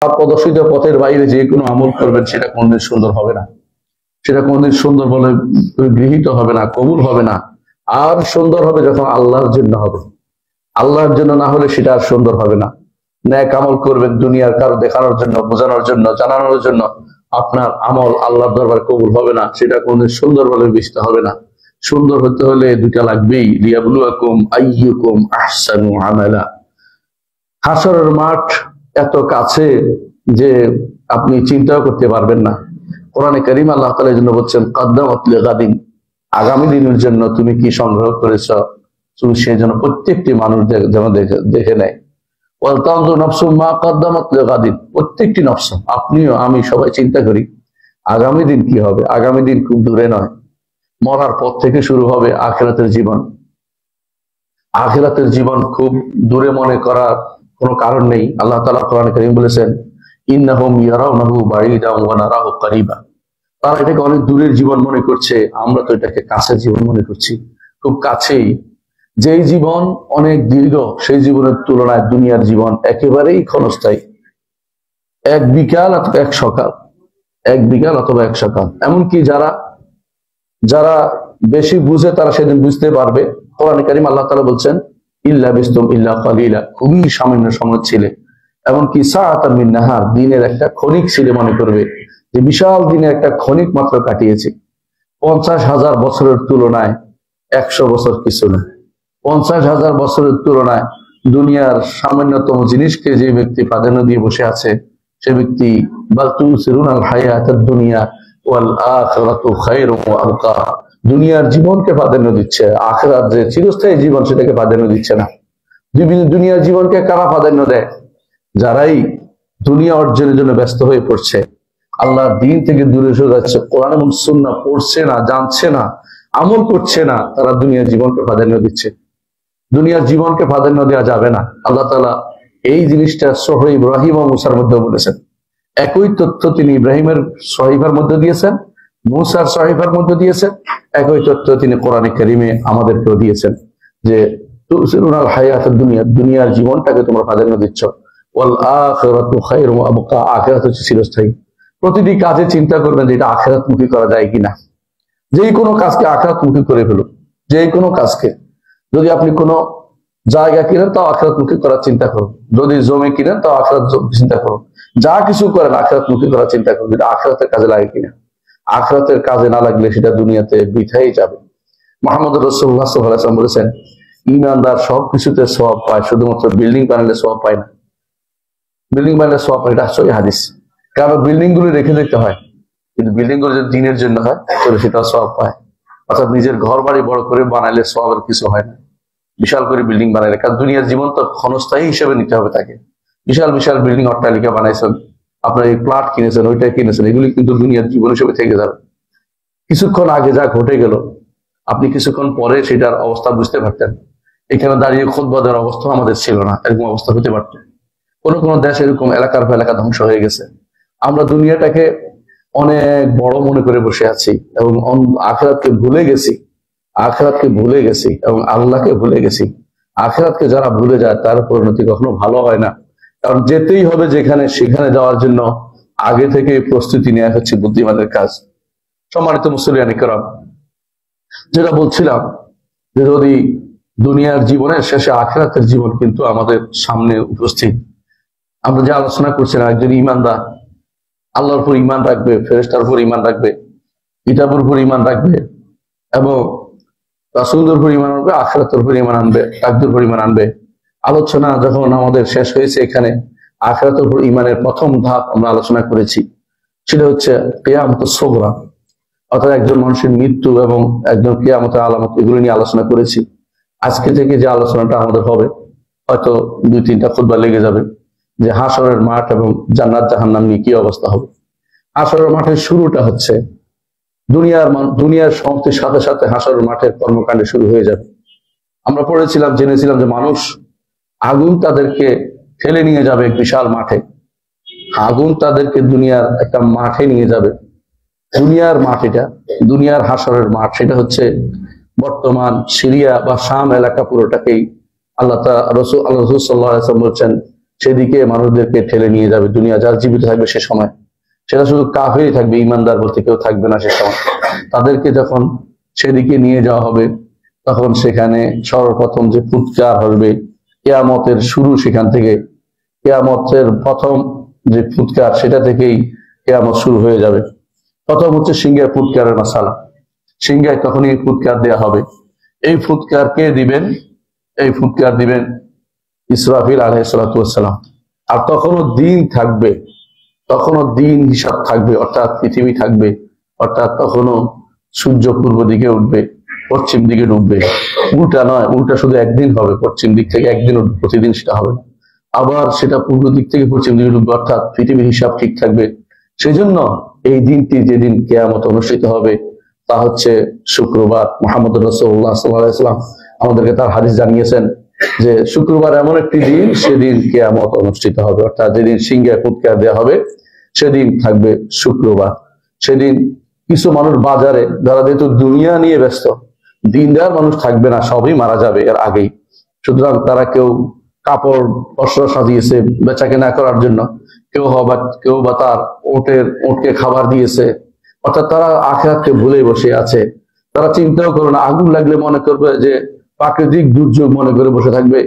প্রদর্শিত পথের বাইরে যে কোনো আমল করবেন সেটা কোনদিন সুন্দর হবে না, সেটা কোনদিন সুন্দর বলে গৃহীত হবে না, কবুল হবে না। আর সুন্দর হবে যখন আল্লাহর জন্য হবে। আল্লাহর জন্য না হলে সেটা আর সুন্দর হবে না। ন্যাক আমল করবেন দুনিয়ার কারো দেখানোর জন্য, বোঝানোর জন্য, জানানোর জন্য, আপনার আমল আল্লাহর দরবার কবুল হবে না, সেটা কোনদিন সুন্দর বলে বিবেচিত হবে না। সুন্দর হতে হলে দুইটা লাগবেই, লিয়াবলুয়াকুম আইয়ুকুম আহসানু আমালা। হাসরের মাঠ এত কাছে যে আপনি চিন্তাও করতে পারবেন না। কোরআনে কারীম আল্লাহ তাআলা এই জন্য বলছেন কদ্দামাত লিগাদিন, আগামী দিনের জন্য তুমি কি সংগ্রহ করেছ তুমি সেই জন্য প্রত্যেকটি মানুষ যেন দেখে নেয়। ওয়াল তানজুর নাফসুম মা কদ্দামাত লিগাদিন, প্রত্যেকটি নফস, আপনিও আমি সবাই চিন্তা করি আগামী দিন কি হবে। আগামী দিন খুব দূরে নয়, মরার পর থেকে শুরু হবে আখিরাতের জীবন। আখিরাতের জীবন খুব দূরে মনে করার কোনো কারণ নেই। আল্লাহ তাআলা কোরআনে কারীম বলেছেন ইন্নাহুম ইয়ারাউনাহু বাঈদান ওয়া নারাহু কারীবা, তারা এটাকে অনেক দূরের জীবন মনে করছে, আমরা তো এটাকে কাছের জীবন মনে করছি, খুব কাছেই। যেই জীবন অনেক দীর্ঘ সেই জীবনের তুলনায় দুনিয়ার জীবন একেবারেই ক্ষণস্থায়ী। এক বিকাল অথবা এক সকাল, এক বিকাল অথবা এক সকাল। এমনকি যারা বেশি বুঝে তারা সেদিন বুঝতে পারবে। কোরআনে কারীম আল্লাহ তাআলা বলছেন ইল্লা বিস্তুম ইল্লা কালিলা, খুবই সামান্য সময় ছিলে। এমনকি সাআতাম মিন নাহার, দিনের একটা ক্ষণিক ছিলে মনে করবে যে বিশাল দিনে একটা ক্ষণিক মাত্র কাটিয়েছে। 50,000 বছরের তুলনায় 100 বছর কিছু না। 50,000 বছরের তুলনায় দুনিয়ার সামান্যতম জিনিসকে যে ব্যক্তি প্রাধান্য দিয়ে বসে আছে সে ব্যক্তি বাল তুসিরুনাল হায়াতাদ দুনিয়া ওয়াল আখিরাতু খায়রুন ওয়া আবকা, দুনিয়ার জীবনকে প্রাধান্য দিচ্ছে, আখিরাত যে চিরস্থায়ী জীবন সেটাকে প্রাধান্য দিচ্ছে না। দুনিয়ার জীবনকে কারা প্রাধান্য দেয়? যারাই দুনিয়া অর্জনের জন্য ব্যস্ত হয়ে পড়ছে, আল্লাহর দ্বীন থেকে দূরে সরে যাচ্ছে, কোরআন এবং সুন্নাহ পড়ছে না, জানছে না, আমল করছে না, তারা দুনিয়ার জীবনকে প্রাধান্য দিচ্ছে। দুনিয়ার জীবনকে প্রাধান্য দেওয়া যাবে না। আল্লাহ তাআলা এই জিনিসটা সূরা ইব্রাহিম ও মুসার মধ্যে বলেছেন। একই তথ্য তিনি ইব্রাহিমের সহিফার মধ্যে দিয়েছেন, মুসার সহিফার মধ্যে দিয়েছেন। একই তথ্য তিনি কোরআনে কারীমে আমাদেরকেও দিয়েছেন যে তুসিরুনাল হায়াতাদ দুনিয়া, দুনিয়ার জীবনটাকে তোমরা প্রাধান্য দিচ্ছ, ওয়াল আখিরাতু খায়রুন ওয়া আবকা, আখিরাত হচ্ছে চিরস্থায়ী। প্রতিটি কাজে চিন্তা করবেন যে এটা আখিরাতমুখী করা যায় কিনা। যেই কোনো কাজকে আখিরাতমুখী করে ফেলুন। যেই কোনো কাজকে, যদি আপনি কোনো জায়গা কিনেন তাও আখিরাতমুখী করার চিন্তা করুন, যদি জমি কিনেন তাও আখিরাত চিন্তা করুন, যা কিছু করেন আখিরাতমুখী করার চিন্তা করুন, যেটা আখিরাতের কাজে লাগে কিনা। আখিরাতের কাজে না লাগলে সেটা দুনিয়াতে বৃথাই যাবে। মুহাম্মদ রাসূলুল্লাহ সাল্লাল্লাহু আলাইহি ওয়াসাল্লাম বলেছেন ঈমানদার সবকিছুতে সওয়াব পায়, শুধুমাত্র বিল্ডিং বানালে সওয়াব পায় না। বিল্ডিং বানালে সওয়াব পায়, এটা সহি হাদিস। কারণ বিল্ডিং গুলো রেখে দিতে হয়, কিন্তু বিল্ডিং গুলো যদি দিনের জন্য হয় তাহলে সেটা সওয়াব পায়। অর্থাৎ নিজের ঘর বাড়ি বড় করে বানাইলে সওয়াবের কিছু হয় না, বিশাল করে বিল্ডিং বানাইলে। কারণ দুনিয়ার জীবন তো ক্ষণস্থায়ী হিসেবে নিতে হবে তাকে। বিশাল বিশাল বিল্ডিং অট্টালিকা বানাইছেন, আপনার এই প্লট কিনেছেন, ওইটা কিনেছেন, এগুলি কিন্তু দুনিয়ার জীবন হিসেবে থেকে যাবে। কিছুক্ষণ আগে যা ঘটে গেল আপনি কিছুক্ষণ পরে সেটার অবস্থা বুঝতে পারতেন। এখানে দাঁড়িয়ে খুতবা দেওয়ার অবস্থা আমাদের ছিল না, এরকম অবস্থা হতে পারত। কোনো কোনো দেশ এরকম এলাকার পর এলাকা ধ্বংস হয়ে গেছে। আমরা দুনিয়াটাকে অনেক বড় মনে করে বসে আছি এবং আখিরাতকে ভুলে গেছি। আখিরাতকে ভুলে গেছি এবং আল্লাহকে ভুলে গেছি। আখিরাতকে যারা ভুলে যায় তার পরিণতি কখনো ভালো হয় না। কারণ যেতেই হবে যেখানে, সেখানে যাওয়ার জন্য আগে থেকে প্রস্তুতি নেওয়া হচ্ছে বুদ্ধিমানের কাজ। সম্মানিত মুসলিয়ান ইকরাম, যেটা বলছিলাম যে যদি দুনিয়ার জীবনের শেষে আখিরাতের জীবন কিন্তু আমাদের সামনে উপস্থিত। আমরা যে আলোচনা করছিলাম, একজন ইমানদার আল্লাহর উপর ঈমান রাখবে, ফেরেশতার উপর ঈমান রাখবে, কিতাবের উপর ঈমান রাখবে এবং রাসূলের উপর ঈমান আনবে, আখিরাতের উপর ঈমান আনবে, তাকদীরের উপর ঈমান আনবে। আলোচনা যখন আমাদের শেষ হয়েছে, এখানে আখিরাতের উপর ঈমানের প্রথম ধাপ আমরা আলোচনা করেছি, সেটা হচ্ছে কিয়ামতুস সুগরা, অর্থাৎ একজন মানুষের মৃত্যু এবং একজন কিয়ামতের আলামত, এগুলো নিয়ে আলোচনা করেছি। আজকে থেকে যে আলোচনাটা আমাদের হবে, হয়তো 2-3টা খুতবা লেগে যাবে, যে হাশরের মাঠ এবং জান্নাত জাহান্নাম নিয়ে কি অবস্থা হবে। হাশরের মাঠের শুরুটা হচ্ছে দুনিয়ার সমাপ্তির সাথে সাথে হাশরের মাঠের কর্মকাণ্ড শুরু হয়ে যাবে। আমরা পড়েছিলাম, জেনেছিলাম যে মানুষ, আগুন তাদেরকে ঠেলে নিয়ে যাবে এক বিশাল মাঠে। আগুন তাদেরকে দুনিয়ার একটা মাঠে নিয়ে যাবে। দুনিয়ার মাঠ, এটা দুনিয়ার হাশরের মাঠ, সেটা হচ্ছে বর্তমান সিরিয়া বা শাম এলাকা পুরোটাকেই। আল্লাহ রাসূল সাল্লাল্লাহু আলাইহি ওয়াসাল্লাম বলছেন সেদিকে মানুষদেরকে ঠেলে নিয়ে যাবে। দুনিয়া যার জীবিত থাকবে সে সময়, সেটা শুধু কাফেরই থাকবে, ইমানদার বলতে কেউ থাকবে না সে সময়। তাদেরকে যখন সেদিকে নিয়ে যাওয়া হবে, তখন সেখানে সর্বপ্রথম যে ফুৎকার হবে, কিয়ামতের শুরু সেখান থেকে, কিয়ামতের প্রথম যে ফুৎকার সেটা থেকেই কিয়ামত শুরু হয়ে যাবে। প্রথম হচ্ছে সিংহায় ফুৎকারের মাসালা। সিংহায় তখনই ফুৎকার দেয়া হবে। এই ফুৎকার কে দিবেন? এই ফুৎকার দিবেন ইসরাফিল আলাইহিস সালাতু ওয়াস সালাম। আর তখনও দিন থাকবে, তখনও দিন হিসাব থাকবে, অর্থাৎ পৃথিবী থাকবে, অর্থাৎ তখনও সূর্য পূর্ব দিকে উঠবে, পশ্চিম দিকে ডুববে। উল্টা নয়, উল্টা শুধু একদিন হবে, পশ্চিম দিক থেকে একদিন উঠবে, প্রতিদিন সেটা হবে। আবার সেটা পূর্ব দিক থেকে পশ্চিম দিকে ডুববে, অর্থাৎ পৃথিবীর হিসাব ঠিক থাকবে। সেই জন্য এই দিনটি যেদিন কিয়ামত অনুষ্ঠিত হবে তা হচ্ছে শুক্রবার। মুহাম্মদ রাসূলুল্লাহ সাল্লাল্লাহু আলাইহি ওয়াসাল্লাম আমাদেরকে তার হাদিস জানিয়েছেন যে শুক্রবার এমন একটি দিন, সেদিন কিয়ামত অনুষ্ঠিত হবে, অর্থাৎ যেদিন সিংহায় ফুৎকার দেওয়া হবে সেদিন থাকবে শুক্রবার। সেদিন কিছু মানুষ বাজারে, যারা যেহেতু দুনিয়া নিয়ে ব্যস্ত, দিনদার মানুষ থাকবে না, সবই মারা যাবে এর আগেই। সুতরাং তারা কেউ কাপড় বস্ত্র সাজিয়েছে বেচা কেনা করার জন্য, কেউ বা তার ওটকে খাবার দিয়েছে, অর্থাৎ তারা আখিরাতকে ভুলে বসে আছে। তারা চিন্তাও করবে না, আগুন লাগলে মনে করবে যে প্রাকৃতিক দুর্যোগ মনে করে বসে থাকবে।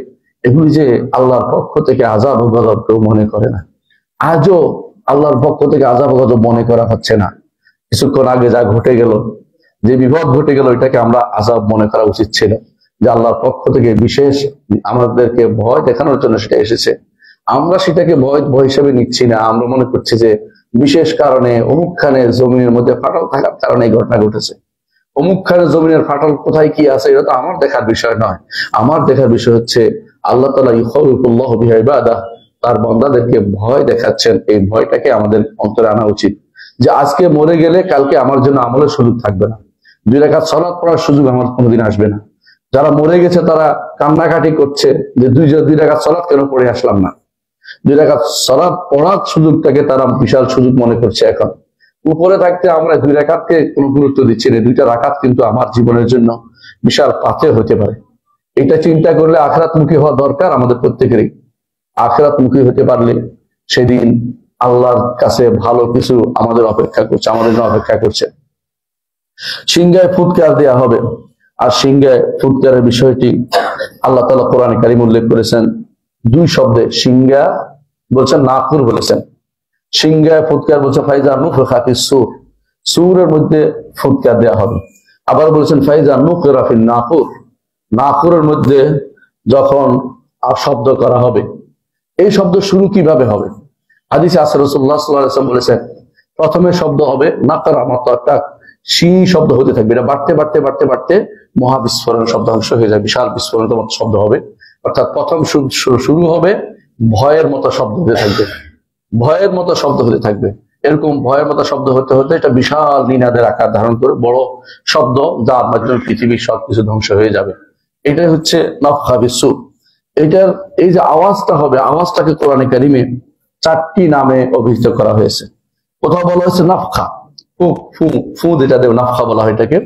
এগুলি যে আল্লাহর পক্ষ থেকে আযাব ও গজব কেউ মনে করে না। আজও আল্লাহর পক্ষ থেকে আযাব ও গজব মনে করা হচ্ছে না। কিছুক্ষণ আগে যা ঘটে গেল, যে বিপদ ঘটে গেল, এটাকে আমরা আযাব মনে করা উচিত ছিল, যে আল্লাহর পক্ষ থেকে বিশেষ আমাদেরকে ভয় দেখানোর জন্য সেটা এসেছে। আমরা সেটাকে ভয় হিসেবে নিচ্ছি না, আমরা মনে করছি যে বিশেষ কারণে অমুকখানে জমিনের মধ্যে ফাটল থাকার কারণে এই ঘটনা ঘটেছে। অমুকখানে জমিনের ফাটল কোথায় কি আছে এটা তো আমার দেখার বিষয় নয়। আমার দেখার বিষয় হচ্ছে আল্লাহ তাআলা ইখাউফুল্লাহ বিহি ইবাদাহ, তার বান্দাদেরকে ভয় দেখাচ্ছেন। এই ভয়টাকে আমাদের অন্তরে আনা উচিত, যে আজকে মরে গেলে কালকে আমার জন্য আমলের সুযোগ থাকবে না, 2 রাকাত সালাত পড়ার সুযোগ আমার কোনোদিন আসবে না। যারা মরে গেছে তারা কান্নাকাটি করছে যে 2 রাকাত সালাত কেন পড়ে আসলাম না। 2 রাকাত সালাত পড়ার সুযোগটাকে তারা বিশাল সুযোগ মনে করছে। এখন উপরে থাকতে আমরা 2 রাকাতকে কোনো গুরুত্ব দিচ্ছি না। 2টা রাকাত কিন্তু আমার জীবনের জন্য বিশাল পাথর হতে পারে। এটা চিন্তা করলে আখিরাতমুখী হওয়া দরকার আমাদের প্রত্যেকেরই। আখিরাতমুখী হতে পারলে সেদিন আল্লাহর কাছে ভালো কিছু আমাদের অপেক্ষা করছে, আমাদের জন্য অপেক্ষা করছে। সিংহায় ফুৎকার দেয়া হবে। আর সিংহায় ফুৎকারের বিষয়টি আল্লাহ তাআলা কোরআনে কারীম উল্লেখ করেছেন 2 শব্দে। সিংহা বলছেন, নাকুর বলেছেন। সিংহায় ফুৎকার বলছে ফাইজা নুফিখা ফিস সূর, সূরের মধ্যে ফুৎকার দেয়া হবে। আবার বলেছেন ফাইজা নুকিরা ফিন নাকুর, নাকুরের মধ্যে যখন শব্দ করা হবে। এই শব্দ শুরু কিভাবে হবে? হাদিসে আছে রাসূলুল্লাহ সাল্লাল্লাহু আলাইহি ওয়াসাল্লাম বলেছেন প্রথমে শব্দ হবে নাকরা, একটা শি শব্দ হতে থাকবে। এটা বাড়তে বাড়তে বাড়তে বাড়তে মহাবিস্ফোরণ শব্দাংশ হয়ে যায়, বিশাল বিস্ফোরণের মতো শব্দ হবে। অর্থাৎ প্রথম শুরু হবে ভয়ের মতো শব্দ হতে থাকবে, ভয়ের মতো শব্দ হতে থাকবে। এরকম ভয়ের মতো শব্দ হতে হতে এটা বিশাল নিনাদের আকার ধারণ করে বড় শব্দ, যার মাধ্যমে পৃথিবীর সবকিছু ধ্বংস হয়ে যাবে। এটাই হচ্ছে নাফখা ফিস-সূর। এটার এই যে আওয়াজটা হবে, আওয়াজটাকে কোরআনে কারিমে 4টি নামে অভিহিত করা হয়েছে। কোথাও বলা হয়েছে নাফখা, ফু যেটা দেব, নাফখা বলা হয় এটাকে।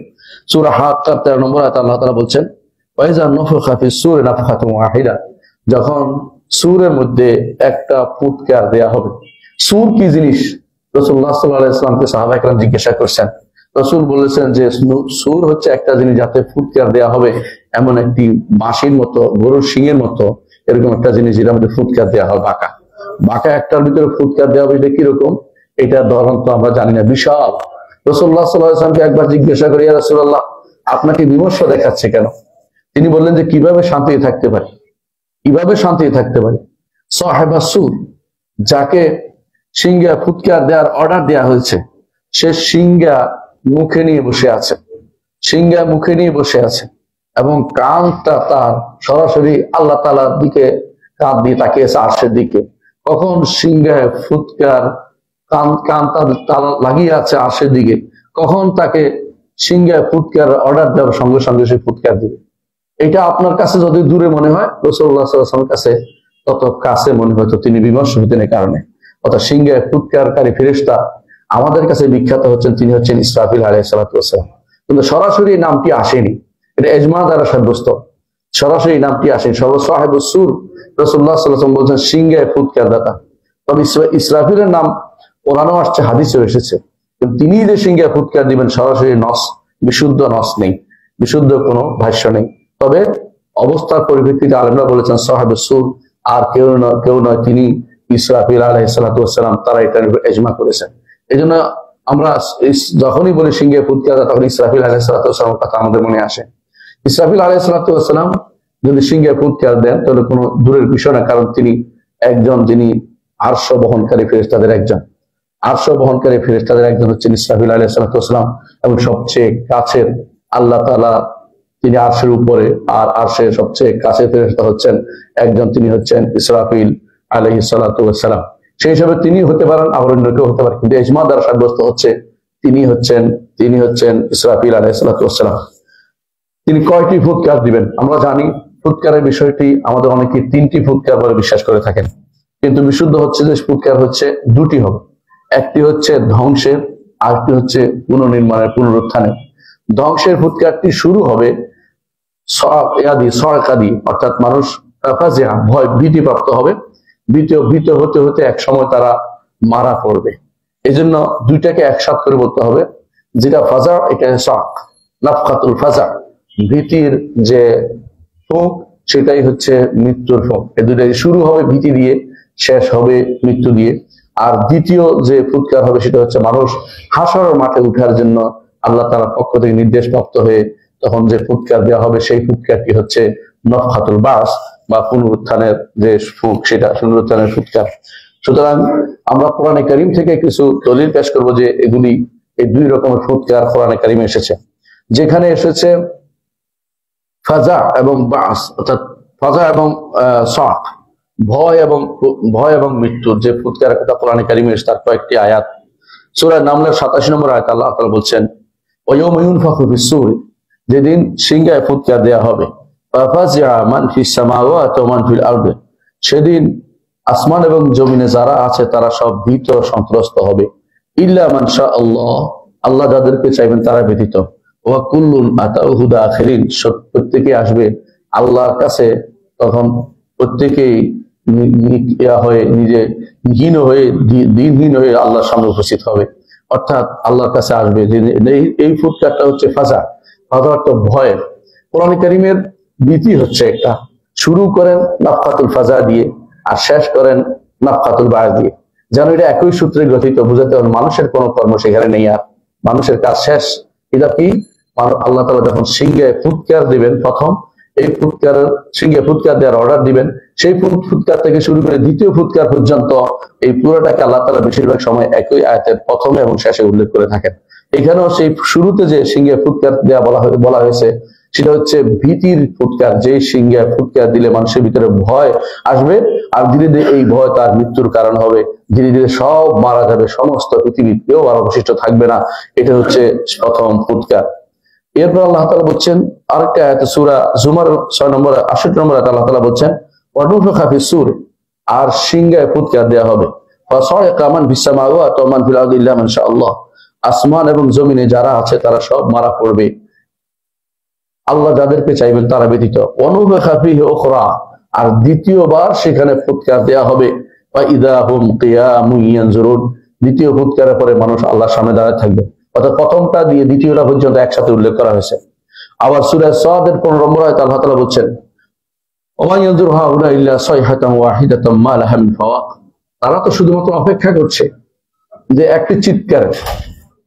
সূরা হাক্কার 13 নম্বর আয়াতে আল্লাহ তাআলা বলছেন ওয়াইজা নুফিখা ফিস-সূরি নাফখাতুন ওয়াহিদা, যখন সূরের মধ্যে একটা ফুৎকার দেয়া হবে। সূর কি জিনিস? রাসূলুল্লাহ সাল্লাল্লাহু আলাইহি ওয়াসাল্লামকে সাহাবায়ে কেরাম জিজ্ঞাসা করছেন। রাসূল বলেছেন যে সূর হচ্ছে একটা জিনিস যাতে ফুৎকার দেয়া হবে, এমন একটি বাঁশির মতো, গরুর শিংয়ের মতো এরকম একটা জিনিস যেটার মধ্যে ফুৎকার দেওয়া হয়। বাঁকা একটার ভিতরে ফুৎকার দেওয়া হবে। এটা কিরকম, এটা ধরন তো আমরা জানি না, বিশাল। রাসূলুল্লাহ সাল্লাল্লাহু আলাইহি ওয়াসাল্লামকে একবার জিজ্ঞাসা করি, ইয়া রাসূলুল্লাহ আপনাকে বিমর্ষ দেখাচ্ছে কেন? তিনি বললেন যে কিভাবে শান্তিতে থাকতে পারি, কিভাবে শান্তিতে থাকতে পারি। সাহেবা সূর, যাকে সিংহা ফুৎকার দেওয়ার অর্ডার দেওয়া হয়েছে, সে সিংহা মুখে নিয়ে বসে আছে, সিংহা মুখে নিয়ে বসে আছে এবং কানটা তার সরাসরি আল্লাহ তাআলার দিকে কান দিয়ে তাকিয়েছে, আরশের দিকে। কখন সিংহায় ফুৎকার কান তার লাগিয়ে আছে আরশের দিকে, কখন তাকে সিংহায় ফুৎকার অর্ডার দেওয়ার সঙ্গে সঙ্গে সে ফুৎকার দিবে। এটা আপনার কাছে যদি দূরে মনে হয়, রাসূলুল্লাহ সাল্লাল্লাহু আলাইহি ওয়াসাল্লামের কাছে তত কাছে মনে হয়তো তিনি বিমর্ষ হতেন এই কারণে। অর্থাৎ সিংহায় ফুৎকারকারী ফেরেশতা আমাদের কাছে বিখ্যাত হচ্ছেন, তিনি হচ্ছেন ইসরাফিল আলাইহিস সালাতু ওয়াস সালাম। কিন্তু সরাসরি নামটি আসেনি, এটা ইজমা দ্বারা সাব্যস্ত। সরাসরি নামটি আসে সাহেবুস সুর। রাসূলুল্লাহ সাল্লাল্লাহু আলাইহি ওয়াসাল্লাম বলছেন সিংহায় ফুৎকার দাতা। তবে ইসরাফিলের নাম কোরআনেও আসছে, হাদিসেও এসেছে, কিন্তু তিনি যে সিংহায় ফুৎকার দিবেন সরাসরি নস, বিশুদ্ধ নস নেই, বিশুদ্ধ কোনো ভাষ্য নেই। তবে অবস্থার পরিপ্রেক্ষিতে আলেমরা বলেছেন সাহেবুস সুর, আর কেউ নয় তিনি ইসরাফিল আলাইহিস সালাতু ওয়াস সালাম, তারা এটার উপর ইজমা করেছেন। এই জন্য আমরা যখনই বলি সিংহায় ফুৎকার দাতা, তখন ইসরাফিল আলাইহিস সালাতু ওয়াস সালামের কথা আমাদের মনে আসে। ইসরাফিল আলাইহিস সালাতু ওয়াস সালাম যদি সিংহায় ফুৎকার দেন তাহলে কোনো দূরের বিষয় না, কারণ তিনি একজন, যিনি আরশ বহনকারী ফেরেশতাদের একজন, আরশ বহনকারী ফেরেশতাদের একজন হচ্ছেন ইসরাফিল আলাইহিস সালাতু ওয়াস সালাম, এবং সবচেয়ে কাছের আল্লাহ তাআলা, তিনি আরশের উপরে, আর আরশের সবচেয়ে কাছের ফেরেশতা হচ্ছেন একজন, তিনি হচ্ছেন ইসরাফিল আলাইহিস সালাতু ওয়াস সালাম। সেই হিসাবে তিনি হতে পারেন, আবার অন্য কেউ হতে পারে, কিন্তু ইজমা দ্বারা সাব্যস্ত হচ্ছে তিনি হচ্ছেন ইসরাফিল আলাইহিস সালাতু ওয়াস সালাম। তিনি কয়টি ফুৎকার দিবেন আমরা জানি। ফুৎকারের বিষয়টি আমাদের অনেকে 3টি ফুৎকার বলে বিশ্বাস করে থাকেন, কিন্তু বিশুদ্ধ হচ্ছে যে ফুৎকার হচ্ছে 2টি হবে। একটি হচ্ছে ধ্বংসের, আরেকটি হচ্ছে পুনর্নির্মাণের, পুনরুত্থানের। ধ্বংসের ফুৎকারটি শুরু হবে সরকারি, অর্থাৎ মানুষ ভয় ভীতিপ্রাপ্ত হবে, ভীত হতে হতে এক সময় তারা মারা পড়বে। এই জন্য দুইটাকে একসাথ করে বলতে হবে। যেটা ফাজা, এটা শক, নাফখাতুল ফাজা, ভীতির যে ফোঁক, সেটাই হচ্ছে মৃত্যুর ফোঁক। এই দুটাই শুরু হবে ভীতি দিয়ে, শেষ হবে মৃত্যু দিয়ে। আর দ্বিতীয় যে ফুৎকার হবে সেটা হচ্ছে মানুষ হাসরের মাঠে উঠার জন্য আল্লাহ তাআলার পক্ষ থেকে নির্দেশ প্রাপ্ত হয়ে তখন যে ফুৎকার দেওয়া হবে, সেই ফুৎকারটি হচ্ছে নফখাতুল বাস বা পুনরুত্থানের যে ফুঁক, সেটা পুনরুত্থানের ফুৎকার। সুতরাং আমরা কোরআনে কারীম থেকে কিছু দলিল পেশ করব যে এগুলি, এই 2 রকমের ফুৎকার কোরআনে কারীমে এসেছে। যেখানে এসেছে ফাজা এবং বাস, অর্থাৎ ফাজা এবং শক, ভয় এবং মৃত্যুর যে ফুৎকারের কথা কোরআনে কারীমে এসেছে, তার কয়েকটি আয়াত। সূরা নামলের 87 নম্বর আয়াত আল্লাহ তাআলা বলছেন, ওয়ায়াউমা ইউনফাখু ফিস-সূর, যেদিন সিংহায় ফুৎকার দেয়া হবে, ফাফাজিআ মান ফিস সামাওয়াতি ওয়া মান ফিল আরদি, সেদিন আসমান এবং জমিনে যারা আছে তারা সব ভীত সন্ত্রস্ত হবে, ইল্লা মান শা আল্লাহ, আল্লাহ যাদেরকে চাইবেন তারা ব্যতীত, ওয়া কুল্লুন আতাউহু দাখিরিন, প্রত্যেকে আসবে আল্লাহর কাছে, তখন প্রত্যেকেই নিজে দিনহীন হয়ে আল্লাহর সামনে উপস্থিত হবে, অর্থাৎ আল্লাহর কাছে আসবে। এই ফুৎকারটা হচ্ছে ফাজা, ফাজা অর্থ ভয়। কোরআনে কারীমের ভীতি হচ্ছে একটা, শুরু করেন নাফখাতুল ফাজা দিয়ে আর শেষ করেন নাফখাতুল বাস দিয়ে, যেন এটা একই সূত্রে গঠিত, বুঝাতে হবে মানুষের কোনো কর্ম সেখানে নেই, আর মানুষের কাজ শেষ। এটা কি, আল্লাহ তাআলা যখন সিংহায় ফুৎকার দিবেন, প্রথম এই সিংহায় ফুৎকার দেওয়ার অর্ডার দিবেন, সেই ফুৎকার থেকে শুরু করে দ্বিতীয় ফুৎকার পর্যন্ত এই পুরোটাকে আল্লাহ তাআলা বেশিরভাগ সময় একই আয়াতের প্রথমে এবং শেষে উল্লেখ করে থাকেন। এখানেও সেই শুরুতে যে সিংহায় ফুৎকার দেওয়া বলা হয়েছে, সেটা হচ্ছে ভীতির ফুৎকার। যে সিংহায় ফুৎকার দিলে মানুষের ভিতরে ভয় আসবে, আর ধীরে ধীরে এই ভয় তার মৃত্যুর কারণ হবে, ধীরে ধীরে সব মারা যাবে, সমস্ত পৃথিবীর কেউ আর অবশিষ্ট থাকবে না। এটা হচ্ছে প্রথম ফুৎকার। এরপর আল্লাহ তাআলা বলছেন আরেকটা আয়াতে, সূরা জুমার 6 নম্বর 68 নম্বর আয়াতে আল্লাহ তাআলা বলছেন, ওয়ানুফিখা ফিস-সূর, আর সিংহায় ফুৎকার দেওয়া হবে, ফাসাইকা মান ফিস সামাওয়াতি ওয়া মান ফিল আরদি ইল্লা মান শা আল্লাহ, আসমান এবং জমিনে যারা আছে তারা সব মারা পড়বে, আল্লাহ যাদেরকে চাইবেন তারা ব্যতীত। ওয়ানুফিখা ফিহি উখরা, আর দ্বিতীয়বার সেখানে ফুৎকার দেওয়া হবে, ওয়া ইযা হুম কিয়ামুন ইয়ানজুরুন, দ্বিতীয় ফুৎকারের পরে মানুষ আল্লাহর সামনে দাঁড়িয়ে থাকবে। অর্থাৎ প্রথমটা দিয়ে দ্বিতীয়টা পর্যন্ত একসাথে উল্লেখ করা হয়েছে। আবার সূরা সাদের 15 নম্বর আয়াতে আল্লাহ তাআলা বলছেন, ওয়া ইয়ানজুরু হাউলা ইল্লা সাইহাতান ওয়াহিদাতাম মা লাহা মিন ফাওয়াক, তারা তো শুধুমাত্র অপেক্ষা করছে যে একটি চিৎকার,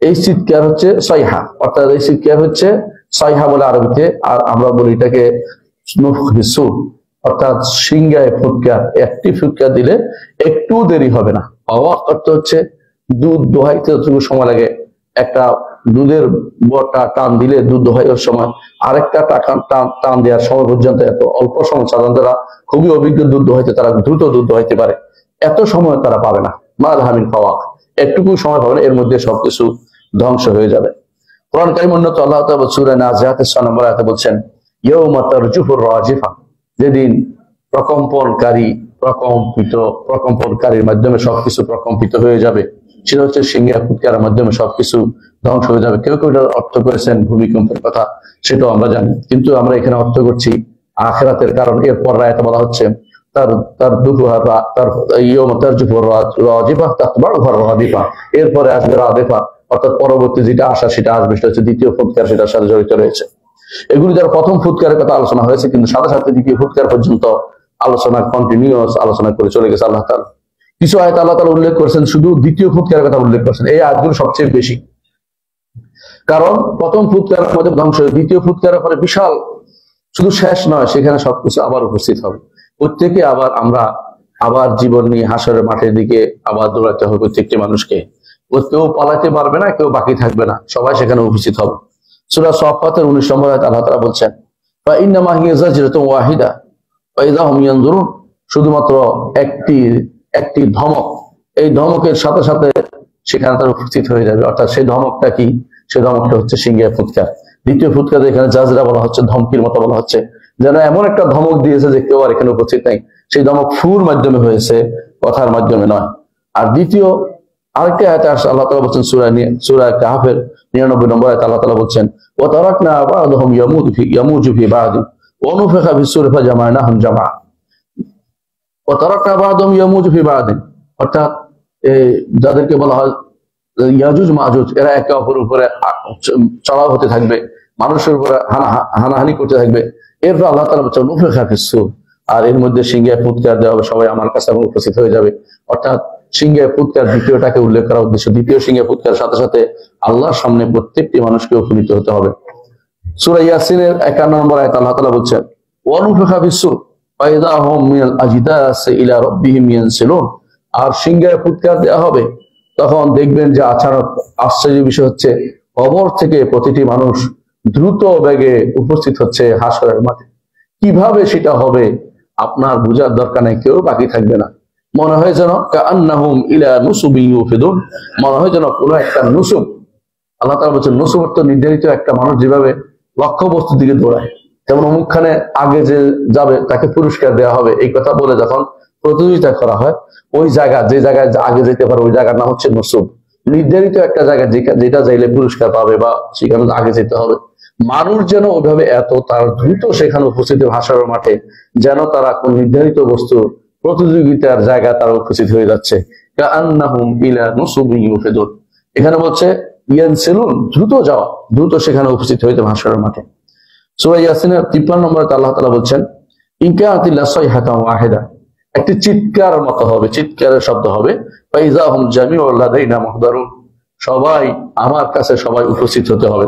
এই চিৎকার হচ্ছে সাইহা, অর্থাৎ এই চিৎকার হচ্ছে সাইহা বলে আরবিতে, আর আমরা বলি এটাকে নুফখিসুর, অর্থাৎ সিংহায় ফুৎকার। একটি ফুৎকার দিলে একটু দেরি হবে না। ফাওয়াক অর্থ হচ্ছে দুধ দোহাইতে যতটুকু সময় লাগে, একটা দুধের বটা টান দিলে দুধ দোহাইয়ের সময় আরেকটা টান দেওয়ার সময় পর্যন্ত এত অল্প সময়, সাধারণত খুবই অভিজ্ঞ দুধ দোহাইতে তারা দ্রুত দুধ দোহাইতে পারে, এত সময় তারা পাবে না। মা লাহা মিন ফাওয়াক, একটুকু সময় পাবে না, এর মধ্যে সবকিছু ধ্বংস হয়ে যাবে। কোরআন কারীম অন্যত আল্লাহ তাআলা সূরা নাজিআতের 6 নম্বর আয়াতে বলছেন, ইয়াউমা তারজুফুর রাজিফা, যেদিন প্রকম্পনকারীর মাধ্যমে সবকিছু প্রকম্পিত হয়ে যাবে, সেটা হচ্ছে সিংহায় ফুৎকারের মাধ্যমে সবকিছু ধ্বংস হয়ে যাবে। কেউ কেউ অর্থ করেছেন ভূমিকম্পের কথা, সেটাও আমরা জানি, কিন্তু আমরা এখানে অর্থ করছি আখিরাতের কারণ। এরপর রায়তে বলা হচ্ছে তার তার দুফুহা তার ইয়ম তারজুফুর রাজিফা তাতবাউহা রাদিফা, এরপরে আসবে রাদিফা, অর্থাৎ পরবর্তী যেটা আসা সেটা আসবে, সেটা হচ্ছে দ্বিতীয় ফুৎকার, সেটার সাথে জড়িত রয়েছে। এগুলি যারা প্রথম ফুৎকারের কথা আলোচনা হয়েছে, কিন্তু সাথে সাথে দ্বিতীয় ফুৎকার পর্যন্ত আলোচনা কন্টিনিউয়াস আলোচনা করে চলে গেছে আল্লাহ তাআলা। কিছু আয়াত আল্লাহ তাআলা উল্লেখ করেছেন শুধু দ্বিতীয় ফুৎকারের কথা উল্লেখ করেছেন, এই আয়াতগুলো সবচেয়ে বেশি। কারণ প্রথম ফুৎকারের মধ্যে ধ্বংস, দ্বিতীয় ফুৎকারের পরে বিশাল, শুধু শেষ নয়, সেখানে সবকিছু আবার উপস্থিত হবে। প্রত্যেকে আমরা আবার জীবন নিয়ে হাসরের মাঠের দিকে আবার দৌড়াতে হবে প্রত্যেকটি মানুষকে। কেউ পালাতে পারবে না, কেউ বাকি থাকবে না, সবাই সেখানে উপস্থিত হবে। সূরা সাফফাতের 19 নম্বর আয়াতে আল্লাহ তাআলা বলছেন ফাইন্নামা হিয়া যাজরাতুন ওয়াহিদা ফাইযা হুম ইয়ানজুরুন, শুধুমাত্র একটি ধমক, এই ধমকের সাথে সাথে সেখানে তারা উপস্থিত হয়ে যাবে। অর্থাৎ সেই ধমকটা কি? সেই ধমকটা হচ্ছে সিংহের ফুৎকার। দ্বিতীয় ফুৎকার এখানে জাজরা বলা হচ্ছে, ধমকির মতো বলা হচ্ছে, যেন এমন একটা ধমক দিয়েছে যে কেউ আর এখানে উপস্থিত নাই। সেই ধমক ফুর মাধ্যমে হয়েছে, কথার মাধ্যমে নয়। আর দ্বিতীয় আরেকটা আয়াতে আল্লাহ তাআলা বলছেন সূরা কাহফের 99 নম্বর আয়াতে আল্লাহ তাআলা বলছেন ওয়া তারাকনা বা'দাহুম ইয়ামুজু ফি বা'দ ওয়া নুফিখা ফিস-সূরি ফাজামা'নাহুম জামআ। ওয়া তারাকনা বা'দাহুম ইয়ামুজু ফি বা'দ, অর্থাৎ যাদেরকে বলা হয় ইয়াজুজ মাজুজ, এরা একে অপরের উপরে চড়াও হতে থাকবে, মানুষের উপরে হানাহানি করতে থাকবে। এরপর আল্লাহ তাআলা বলছেন নুফিখা ফিস-সূর, আর এর মধ্যে সিংহে ফুৎকার দেওয়া হবে, সবাই আমার কাছে উপস্থিত হয়ে যাবে। অর্থাৎ সিংহে ফুৎকার দ্বিতীয়টাকে উল্লেখ করার উদ্দেশ্য, দ্বিতীয় সিংহে ফুৎকার সাথে সাথে আল্লাহর সামনে প্রত্যেকটি মানুষকে উপনীত হতে হবে। সূরা ইয়াসিনের 51 নম্বর আয়াত আল্লাহ তাআলা বলছেন ওয়া নুফিখা ফিস-সূর ফাইযা হুম মিনাল আজদাসি ইলা রাব্বিহিম ইয়ানসিলুন, আর সিংহে ফুৎকার দেওয়া হবে, তখন দেখবেন যে আশ্চর্য বিষয় হচ্ছে কবর থেকে প্রতিটি মানুষ দ্রুত বেগে উপস্থিত হচ্ছে হাসরের মাঠে। কিভাবে সেটা হবে আপনার বোঝার দরকার নেই, কেউ বাকি থাকবে না। মনে হয় যেন কাআন্নাহুম ইলা নুসুবিন ইউফিদুন, মনে হয় যেন কোনো একটা নুসুব, আল্লাহ তাআলা বলছেন নুসুব তো নির্ধারিত একটা মানুষ যেভাবে লক্ষ্যবস্তুর দিকে দৌড়ায়, যেমন অমুকখানে আগে যে যাবে তাকে পুরস্কার দেওয়া হবে, এই কথা বলে যখন প্রতিযোগিতা করা হয়, ওই জায়গা যে জায়গায় আগে যেতে পারে ওই জায়গার নাম হচ্ছে নুসুব। নির্ধারিত একটা জায়গা যেটা যাইলে পুরস্কার পাবে বা সেখানে আগে যেতে হবে। মানুষ যেন ওইভাবে এত তার দ্রুত সেখানে উপস্থিত হাসরের মাঠে, যেন তারা কোন নির্ধারিত বস্তু প্রতিযোগিতার জায়গা তারা উপস্থিত হয়ে যাচ্ছে। কাআন্নাহুম ইলা নুসুবিন ইউফিদুন, এখানে বলছে ইয়ানসিলুন, দ্রুত যাওয়া, দ্রুত সেখানে উপস্থিত হইতে হাসরের মাঠে। সূরা ইয়াসিনের 53 নম্বরে আল্লাহ তাআলা বলছেন ইনকাতিল্লা সাইহাতান ওয়াহিদা, একটি চিৎকার মতো হবে, চিৎকারের শব্দ হবে, ফাইযা হুম জামিউল লাদাইনা মুহদারুন, সবাই আমার কাছে সবাই উপস্থিত হতে হবে।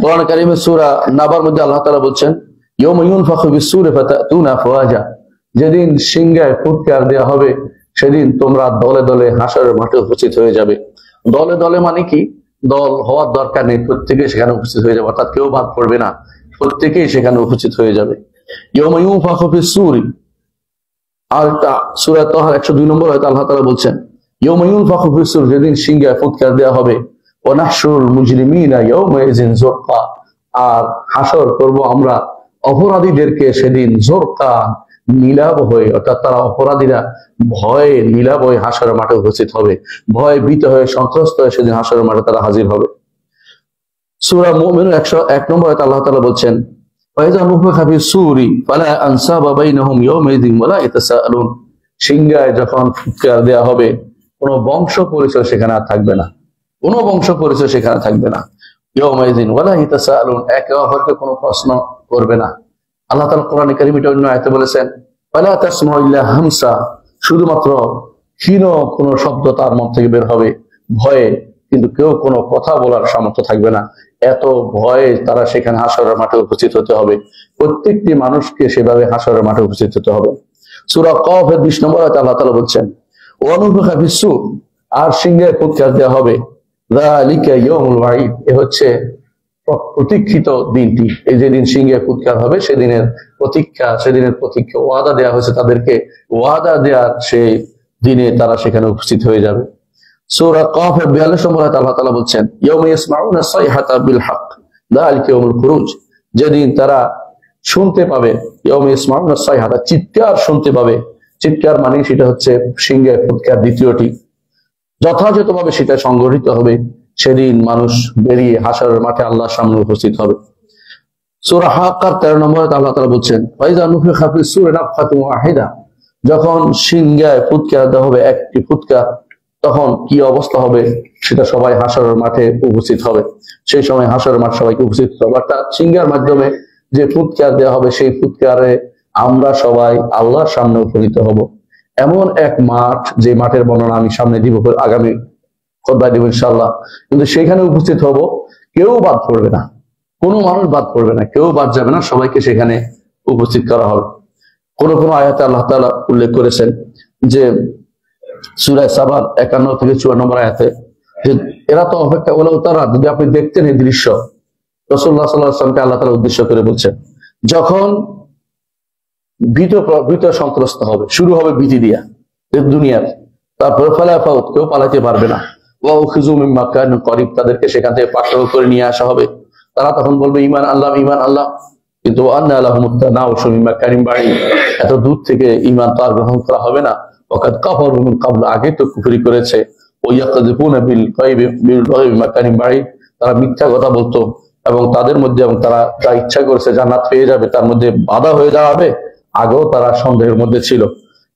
কোরআন কারীমের সূরা নাবার মধ্যে আল্লাহ তাআলা বলছেন ইয়াউমা ইউনফাখু ফিস-সূরি ফাতাতুনা আফওয়াজা, যেদিন সিংহায় ফুৎকার দেওয়া হবে সেদিন তোমরা দলে দলে হাসরের মাঠে উপস্থিত হয়ে যাবে। দলে দলে মানে কি? দল হওয়ার দরকার নেই, প্রত্যেকে সেখানে উপস্থিত হয়ে যাবে, অর্থাৎ কেউ বাদ পড়বে না, প্রত্যেকেই সেখানে উপস্থিত হয়ে যাবে। ইয়াউমা ইউনফাখু ফিস-সূরি, আর সূরা তাহার 102 নম্বর আয়াতে আল্লাহ তাআলা বলছেন ইয়াউমা ইউনফাখু ফিস-সূর, যেদিন সিংহায় ফুৎকার দেওয়া হবে, ওয়া নাহশুরুল মুজরিমিনা ইয়াউমাইযিন যুরকা, আর হাসর করব আমরা অপরাধীদেরকে সেদিন যুরকা, নীলাভ হয়ে, অর্থাৎ তারা অপরাধীরা ভয়ে নীলাভ হয়ে হাসরের মাঠে উপস্থিত হবে, ভয়ে ভীত হয়ে সন্ত্রস্ত হয়ে সেদিন হাসরের মাঠে তারা হাজির হবে। সূরা মুমিনুন 101 নম্বর আয়াতে আল্লাহ তাআলা বলছেন ফাইযা নুফিখা ফিস-সূরি ফালা আনসাবা বাইনাহুম ইয়াউমাইযিন ওয়ালা ইয়াতাসাআলুন, সিংহায় যখন ফুৎকার দেওয়া হবে কোনো বংশ পরিচয় সেখানে আর থাকবে না, কোনো বংশ পরিচয় সেখানে থাকবে না। ইয়াউমাইযিন ওয়ালা ইয়াতাসাআলুন, একে অপরকে কোনো প্রশ্ন করবে না। আল্লাহ তাআলা কোরআনে কারীমে অন্য আয়াতে বলেছেন ফালা তাসমাউ ইল্লা হামসা, শুধুমাত্র ক্ষীণ কোনো শব্দ তার মন থেকে বের হবে ভয়ে, কিন্তু কেউ কোনো কথা বলার সামর্থ্য থাকবে না। এত ভয়ে তারা সেখানে হাসরের মাঠে উপস্থিত হতে হবে, প্রত্যেকটি মানুষকে সেভাবে হাসরের মাঠে উপস্থিত হতে হবে। সূরা কফের 20 নম্বর আয়াতে আল্লাহ তাআলা বলছেন ওয়া নুফিখা ফিস-সূর, আর সিংহের ফুৎকার দেওয়া হবে, যালিকা ইয়াউমুল ওয়াঈদ, এ হচ্ছে প্রতীক্ষিত দিনটি। এই যেদিন সিংহে ফুৎকার হবে সেদিনের প্রতীক্ষা, ওয়াদা দেওয়া হয়েছে তাদেরকে, ওয়াদা দেওয়ার সেই দিনে তারা সেখানে উপস্থিত হয়ে যাবে। সূরা কাফের 42 নম্বর আয়াতে আল্লাহ তাআলা বলছেন ইয়াউমা ইয়াসমাউনা সাইহাতা বিল হক যালিকা ইয়াউমুল খুরুজ, যেদিন তারা শুনতে পাবে, ইয়াউমা ইয়াসমাউনা সাইহাতা, চিৎকার শুনতে পাবে। চিৎকার মানে সেটা হচ্ছে সিংহে ফুৎকার দ্বিতীয়টি, যথাযথভাবে সেটা সংগঠিত হবে। সেদিন মানুষ বেরিয়ে হাসরের মাঠে আল্লাহর সামনে উপস্থিত হবে। সূরা হাক্কার 13 নম্বরে আল্লাহ তাআলা বলছেন, ফাইজা নুফিখা ফিস সূরি নাফখাতুন ওয়াহিদা, যখন সিংহায় ফুৎকার দেওয়া হবে একটি ফুৎকার, তখন কি অবস্থা হবে সেটা সবাই হাসরের মাঠে উপস্থিত হবে। সেই সময় হাসরের মাঠ সবাইকে উপস্থিত হবে, অর্থাৎ সিংহার মাধ্যমে যে ফুৎকার দেওয়া হবে সেই ফুৎকারে আমরা সবাই আল্লাহর সামনে উপনীত হব। এমন এক মাঠ, যে মাঠের বর্ণনা আমি সামনে দিব, আগামী খুতবায় দিব ইনশাআল্লাহ। কিন্তু সেখানে উপস্থিত হব, কেউ বাদ পড়বে না, কোনো মানুষ বাদ পড়বে না, কেউ বাদ যাবে না, সবাইকে সেখানে উপস্থিত করা হবে। কোন কোন আয়াতে আল্লাহ তাআলা উল্লেখ করেছেন যে সূরা সাবার 51 থেকে 54 নম্বর আয়াতে, যে এরা তো অপেক্ষা বলে তারা, যদি আপনি দেখতেন এই দৃশ্য, রাসূলুল্লাহ সাল্লাল্লাহু আলাইহি ওয়াসাল্লামকে আল্লাহ তাআলা উদ্দেশ্য করে বলছেন, যখন ভীত সন্ত্রস্ত হবে, শুরু হবে ভীতি দিয়া দুনিয়ার, তারপরে ফালাফাউত, কেউ পালাতে পারবে না, ওয়া উখিযু মিন মাকানিন করিব, তাদেরকে সেখান থেকে পাকড়াও করে নিয়ে আসা হবে। তারা তখন বলবে ঈমান আল্লাহ, ঈমান আল্লাহ, কিন্তু আন্না লাহুমুত তানাউশু মিন মাকানিন বাঈদ, এত দূর থেকে ঈমান তো আর গ্রহণ করা হবে না। ওয়াকাদ কাফারু মিন ক্বাবল, আগে তো কুফরি করেছে। ওয়া ইয়াকযিফুনা বিল গায়বি মিন মাকানিন বাঈদ, তারা মিথ্যা কথা বলতো, এবং তাদের মধ্যে, এবং তারা যা ইচ্ছা করেছে জান্নাত পেয়ে যাবে, তার মধ্যে বাধা হয়ে যাবে, আগেও তারা সন্দেহের মধ্যে ছিল।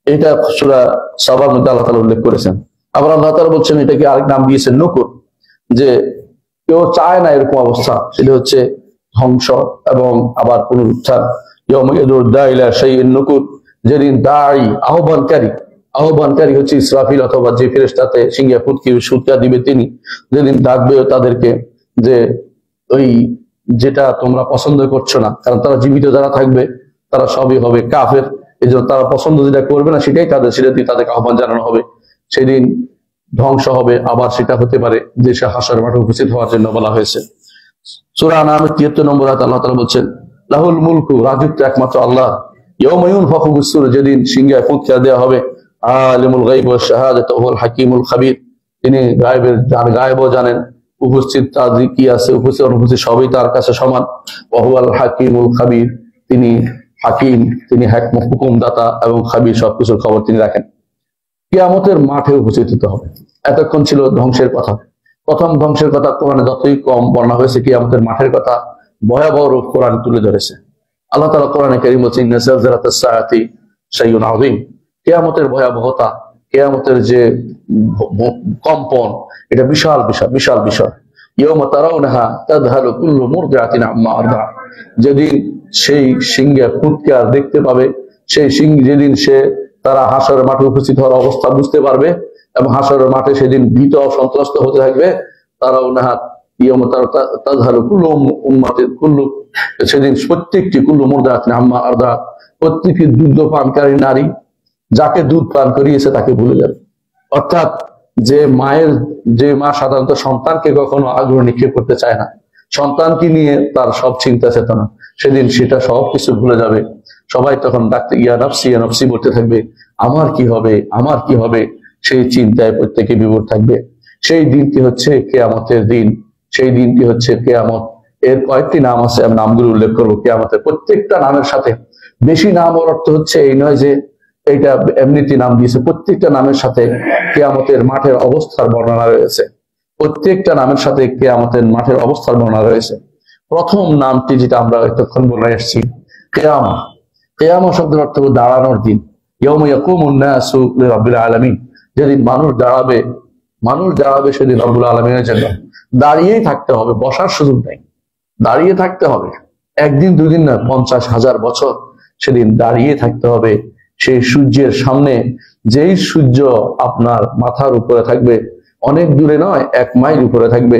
এটা সূরা সাবার মধ্যে আল্লাহ তাআলা উল্লেখ করেছেন। আবার আল্লাহ তাআলা বলছেন, এটাকে আরেক নাম দিয়েছেন নুকুর, যে কেউ চায় না এরকম অবস্থা, সেটা হচ্ছে ধ্বংস এবং আবার পুনরুত্থান। ইয়াউমা ইয়াদুর দাঈ ইলা শাইইন নুকুর, যেদিন দাঈ আহ্বানকারী হচ্ছে ইসরাফিল, অথবা যে ফেরেশতাতে সিংহে ফুৎকার দিবে তিনি, যেদিন ডাকবে তাদেরকে, যে ওই যেটা তোমরা পছন্দ করছো না, কারণ তারা জীবিত যারা থাকবে তারা সবই হবে কাফের, এই জন্য তারা পছন্দ যেটা করবে না সেটাই তাদেরকে আহ্বান জানানো হবে। সেদিন ধ্বংস হবে, আবার সেটা হতে পারে যে সে হাসরের মাঠে উপস্থিত হওয়ার জন্য বলা হয়েছে। সূরা আনআমের 73 নম্বর আয়াতে আল্লাহ তাআলা বলছেন, লাহুল মুলকু, রাজত্ব একমাত্র আল্লাহ, ইয়াউমা ইউনফাখু ফিস-সূর, যেদিন সিংহায় ফুৎকার দেওয়া হবে, আলিমুল গায়ব ওয়াশ শাহাদাতু হুয়াল হাকীমুল খাবীর, তিনি গায়েবও জানেন, উপস্থিত তাদের কি আছে, উপস্থিত অনুপস্থিত সবই তার কাছে সমান। ওয়া হুয়াল হাকীমুল খাবীর, তিনি হাকিম, তিনি হুকুমদাতা, এবং খাবীর, সবকিছুর খবর তিনি রাখেন। কিয়ামতের মাঠে উপস্থিত হতে হবে। এতক্ষণ ছিল ধ্বংসের কথা, প্রথম ধ্বংসের কথা কোরআনে যতই কম বর্ণনা হয়েছে, কিয়ামতের মাঠের কথা ভয়াবহ রূপ কোরআন তুলে ধরেছে। আল্লাহ তাআলা কোরআনে কারীম বলেছেন, ইন্না যালজালাতাস সাআতি শাইউন আযীম, কিয়ামতের ভয়াবহতা, কিয়ামতের যে কম্পন, এটা বিশাল বিশাল বিশাল বিষয়। ইয়াউমা তারাউনাহা তাযহালু কুল্লু মুরদিআতিন আম্মা আরদাআত, যেদিন সেই সিংহে ফুৎকার দেখতে পাবে, সেই সিংহ যেদিন তারা হাসরের মাঠে উপস্থিত হওয়ার অবস্থা বুঝতে পারবে, এবং হাসরের মাঠে সেদিন ভীত সন্ত্রস্ত হতে থাকবে। তারাউনাহা ইয়াউমা তাযহালু কুল্লু উম্মাতিন কুল্লু, সেদিন প্রত্যেকটি কুল্লু মুরদিআতিন আম্মা আরদাআত, প্রত্যেকটি দুধ পানকারী নারী যাকে দুধ পান করিয়েছে তাকে ভুলে যাবে। অর্থাৎ যে মা সাধারণত সন্তানকে কখনো আগ্রহ নিক্ষেপ করতে চায় না, সন্তানকে নিয়ে তার সব চিন্তা চেতনা, সেদিন সেটা সবকিছু ভুলে যাবে। সবাই তখন ডাকতে ইয়া নফসি বলতে থাকবে, আমার কি হবে, আমার কি হবে, সেই চিন্তায় প্রত্যেকে বিভোর থাকবে। সেই দিনটি হচ্ছে কিয়ামতের দিন, সেই দিনটি হচ্ছে কিয়ামত। এর কয়েকটি নাম আছে, আমি নামগুলো উল্লেখ করবো। কিয়ামতের প্রত্যেকটা নামের সাথে, বেশি নাম ওর অর্থ হচ্ছে এই নয় যে এইটা এমনিতে নাম দিয়েছে, প্রত্যেকটা নামের সাথে কিয়ামতের মাঠের অবস্থার বর্ণনা রয়েছে, প্রত্যেকটা নামের সাথে কিয়ামতের মাঠের অবস্থার বর্ণনা রয়েছে। প্রথম নামটি যেটা আমরা এতক্ষণ বলে আসছি, কিয়ামা। কিয়ামা শব্দের অর্থ হলো দাঁড়ানোর দিন। ইয়াউমা ইয়াকুমুন নাসু লিরাব্বিল আলামিন, যেদিন মানুষ দাঁড়াবে সেদিন রব্বুল আলামিনের জন্য। দাঁড়িয়েই থাকতে হবে, বসার সুযোগ নেই, দাঁড়িয়ে থাকতে হবে। একদিন দুদিন না, 50,000 বছর সেদিন দাঁড়িয়ে থাকতে হবে। সেই সূর্যের সামনে, যেই সূর্য আপনার মাথার উপরে থাকবে, অনেক দূরে নয়, 1 মাইল উপরে থাকবে,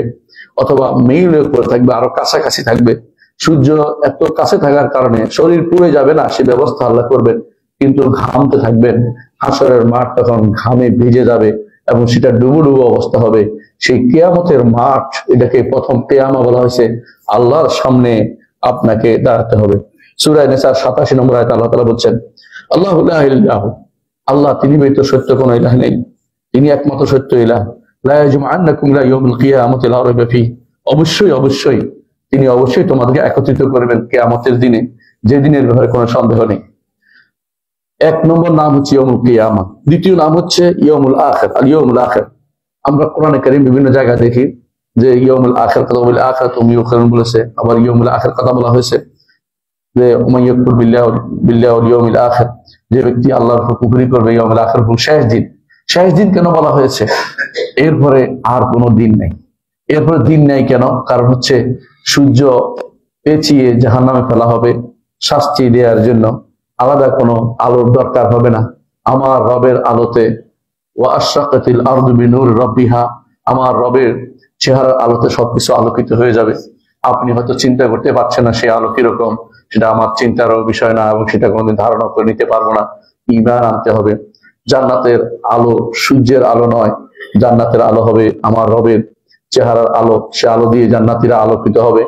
অথবা মাইলের উপরে থাকবে, আরো কাছাকাছি থাকবে। সূর্য এত কাছে থাকার কারণে শরীর পুড়ে যাবে না, সে ব্যবস্থা আল্লাহ করবেন, কিন্তু ঘামতে থাকবেন। হাসরের মাঠ তখন ঘামে ভিজে যাবে, এবং সেটা ডুবো ডুবো অবস্থা হবে। সেই কিয়ামতের মাঠ, এটাকে প্রথম কিয়ামা বলা হয়েছে। আল্লাহর সামনে আপনাকে দাঁড়াতে হবে। সূরা নিসার 87 নম্বর আয়াতে আল্লাহ তাআলা বলছেন, আল্লাহু লা ইলাহা ইল্লাহু, আল্লাহ তিনি ব্যতীত সত্য কোনো ইলাহ নেই, তিনি একমাত্র সত্য ইলাহ। লা ইয়াজমাআন্নাকুম ইলা ইয়াউমিল কিয়ামাতি লা রাইবা ফীহ, অবশ্যই তিনি অবশ্যই তোমাদেরকে একত্রিত করবেন কিয়ামতের দিনে, যে দিনের ব্যাপারে কোনো সন্দেহ নেই। 1 নম্বর নাম হচ্ছে ইয়াউমুল কিয়ামা। দ্বিতীয় নাম হচ্ছে ইয়াউমুল আখির। আল ইয়াউমুল আখির, আমরা কোরআনে কারীম বিভিন্ন জায়গায় দেখি যে ইয়াউমুল আখির কথা বলে, আখিরাতুম ইউখিরুন বলেছে, আবার ইয়াউমুল আখির কথা বলা হয়েছে। যে উমাইয়াকুর বিল্লাহ ওয়াল ইয়াউমিল আখির, যে ব্যক্তি আল্লাহর উপর কুফরি করবে ইয়াউমুল আখির এবং শেষ দিন কেন বলা হয়েছে? এরপরে আর কোনো দিন নেই। এরপরে দিন নেই কেন? কারণ হচ্ছে সূর্য পেঁচিয়ে জাহান্নামে ফেলা হবে, শাস্তি দেওয়ার জন্য আলাদা কোনো আলোর দরকার হবে না। আমার রবের আলোতে, ওয়া আশরাকাতিল আরদু বিনূরি রাব্বিহা, আমার রবের চেহারার আলোতে সবকিছু আলোকিত হয়ে যাবে। আপনি হয়তো চিন্তা করতে পারছেন না সেই আলো কিরকম, সেটা আমার চিন্তারও বিষয় না, এবং সেটা কোনোদিন ধারণা করে নিতে পারবো না। ঈমান আনতে হবে। জান্নাতের আলো সূর্যের আলো নয়, জান্নাতের আলো হবে আমার রবের চেহারার আলো। সে আলো দিয়ে জান্নাতীরা আলোকিত হবে।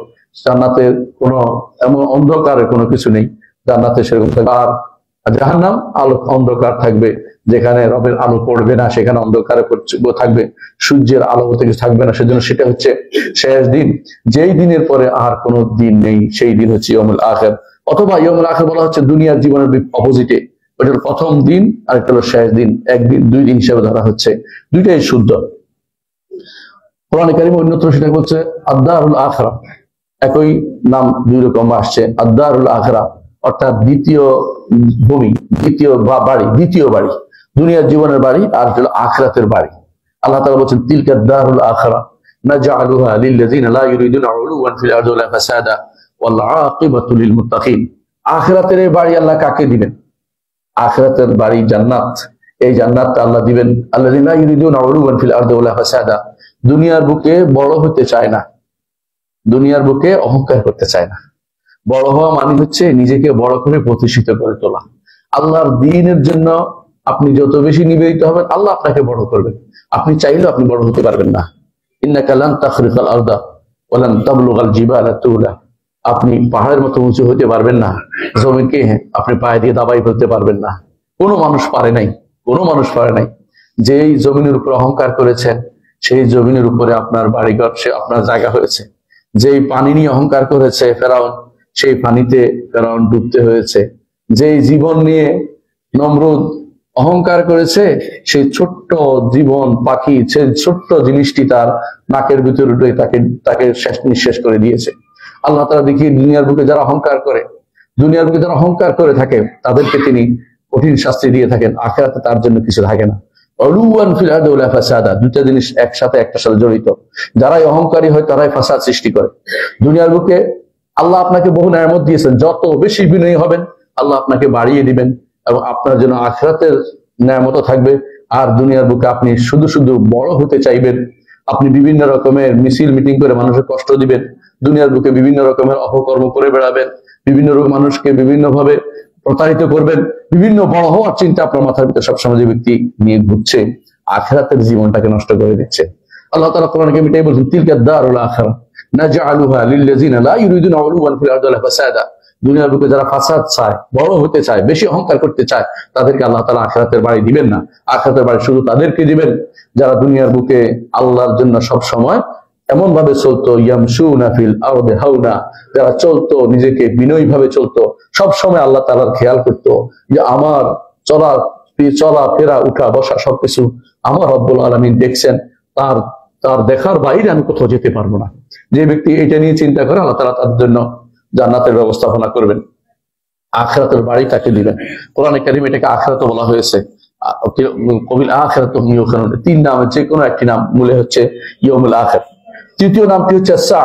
জান্নাতের কোনো এমন অন্ধকারের কোনো কিছু নেই, জান্নাতে সেরকম থাকবে। আর জাহান্নাম আলো অন্ধকার থাকবে, যেখানে রবের আলো পড়বে না সেখানে অন্ধকারে থাকবে, সূর্যের আলো থেকে থাকবে না। সেজন্য সেটা হচ্ছে শেষ দিন, যেই দিনের পরে আর কোনো দিন নেই, সেই দিন হচ্ছে ইয়াউমুল আখির। অথবা ইয়াউমুল আখির বলা হচ্ছে দুনিয়ার জীবনের অপোজিটে, ওইটার প্রথম দিন আর একটা হলো শেষ দিন, একদিন দুই দিন হিসেবে ধরা হচ্ছে, দুইটাই শুদ্ধ। কোরআনে কারিমে অন্যত্র সেটা বলছে আদ-দারুল আখিরা, একই নাম দুই রকম আসছে। আদ-দারুল আখিরা অর্থাৎ দ্বিতীয় ভূমি, দ্বিতীয় বাড়ি, দ্বিতীয় বাড়ি, দুনিয়ার জীবনের বাড়ি আর হলো আখিরাতের বাড়ি। আল্লাহ তাআলা বলেন তিলকা দারুল আখিরা নাজআলুহা লিল্লাযিনা লা ইউরিদুনা উলুওয়ান ফিল আরদি ওয়ালা ফাসাদা ওয়াল আকিবাতু লিল মুত্তাকিন। আখিরাতের বাড়ি আল্লাহ কাকে দিবেন? আখিরাতের বাড়ি জান্নাত। এই জান্নাতটা আল্লাহ দিবেন আল্লাযিনা লা ইউরিদুনা উলুওয়ান ফিল আরদি ওয়ালা ফাসাদা, দুনিয়ার বুকে বড় হতে চায় না, দুনিয়ার বুকে অহংকার করতে চায় না। বড় হওয়া মানে হচ্ছে নিজেকে বড় করে প্রতিষ্ঠিত করে তোলা। আল্লাহর দ্বীনের জন্য আপনি যত বেশি নিবেদিত হবেন, আল্লাহ আপনাকে বড় করবেন। আপনি চাইলেও আপনি বড় হতে পারবেন না। ইন্নাকা লান তাখরিকাল আরদা ওয়া লান তাবলুগাল জিবালা তুলা, আপনি পাহাড়ের মতো উঁচু হতে পারবেন না, জমিকে আপনি পায়ে দিয়ে দাবাই ফেলতে পারবেন না। কোনো মানুষ পারে নাই, কোনো মানুষ পারে নাই। যেই জমিনের উপর অহংকার করেছেন, সেই জমিনের উপরে আপনার বাড়িঘর, সে আপনার জায়গা হয়েছে। যেই পানি নিয়ে অহংকার করেছে ফেরাউন, সেই পানিতে ফেরাউন ডুবতে হয়েছে। যেই জীবন নিয়ে নমরুদ অহংকার করেছে, সেই ছোট্ট জীবন পাখি, সেই ছোট্ট জিনিসটি তার নাকের ভিতরে উঠে তাকে শেষ নিঃশেষ করে দিয়েছে। আল্লাহ তাআলা দেখি দুনিয়ার বুকে যারা অহংকার করে, দুনিয়ার বুকে যারা অহংকার করে থাকে, তাদেরকে তিনি কঠিন শাস্তি দিয়ে থাকেন। আখিরাতে তার জন্য কিছু থাকে না। উলুওয়ান ফিল আরদি ওয়ালা ফাসাদা, দুইটা জিনিস একসাথে একটার সাথে জড়িত। যারাই অহংকারী হয় তারাই ফাসাদ সৃষ্টি করে। দুনিয়ার বুকে আল্লাহ আপনাকে বহু নিয়ামত দিয়েছেন, যত বেশি বিনয়ী হবেন আল্লাহ আপনাকে বাড়িয়ে দিবেন, এবং আপনার জন্য আখিরাতের নিয়ামতও থাকবে। আর দুনিয়ার বুকে আপনি শুধু শুধু বড় হতে চাইবেন, আপনি বিভিন্ন রকমের মিছিল মিটিং করে মানুষের কষ্ট দিবেন, দুনিয়ার বুকে বিভিন্ন রকমের অপকর্ম করে বেড়াবেন, বিভিন্ন মানুষকে বিভিন্ন ভাবে প্রতারিত করবেন, বিভিন্ন বড় হওয়ার চিন্তা আপনার মাথার ভিতরে সবসময় যে ব্যক্তি নিয়ে ঘুরছে, আখিরাতের জীবনটাকে নষ্ট করে দিচ্ছে। আল্লাহ তাআলা কোরআনে কারিমে এটাই বলেছেন তিলকা দারুল আখিরা নাজআলুহা লিল্লাযিনা লা ইউরিদুনা উলুওয়ান ফিল আরদি ওয়ালা ফাসাদা, দুনিয়ার বুকে যারা ফাসাদ চায়, বড় হতে চায়, বেশি অহংকার করতে চায়, তাদেরকে আল্লাহ তাআলা আখিরাতের বাড়ি দিবেন না। আখিরাতের বাড়ি শুধু তাদেরকে দিবেন যারা দুনিয়ার বুকে আল্লাহর জন্য সব সময় এমন ভাবে চলতো, ইয়ামশুনা ফিল আরদি হাওনা, যারা চলতো নিজেকে বিনয়ী ভাবে চলতো, সব সময় আল্লাহ তাআলার খেয়াল করতো যে আমার চলা ফেরা, উঠা বসা সবকিছু আমার রব্বুল আলামিন দেখছেন, তার দেখার বাইরে আমি কোথাও যেতে পারবো না। যে ব্যক্তি এটা নিয়ে চিন্তা করে, আল্লাহ তাআলা তার জন্য জান্নাতের ব্যবস্থাপনা করবেন, আখিরাতের বাড়ি তাকে দিবেন। কোরআনে কারিমে এটাকে আখিরাত বলা হয়েছে। কবিল আখিরাত ইউখানুন, তিন নামের যে কোনো একটি নাম মূলে হচ্ছে ইয়াউমুল আখির। তৃতীয় নামটি হচ্ছে সা।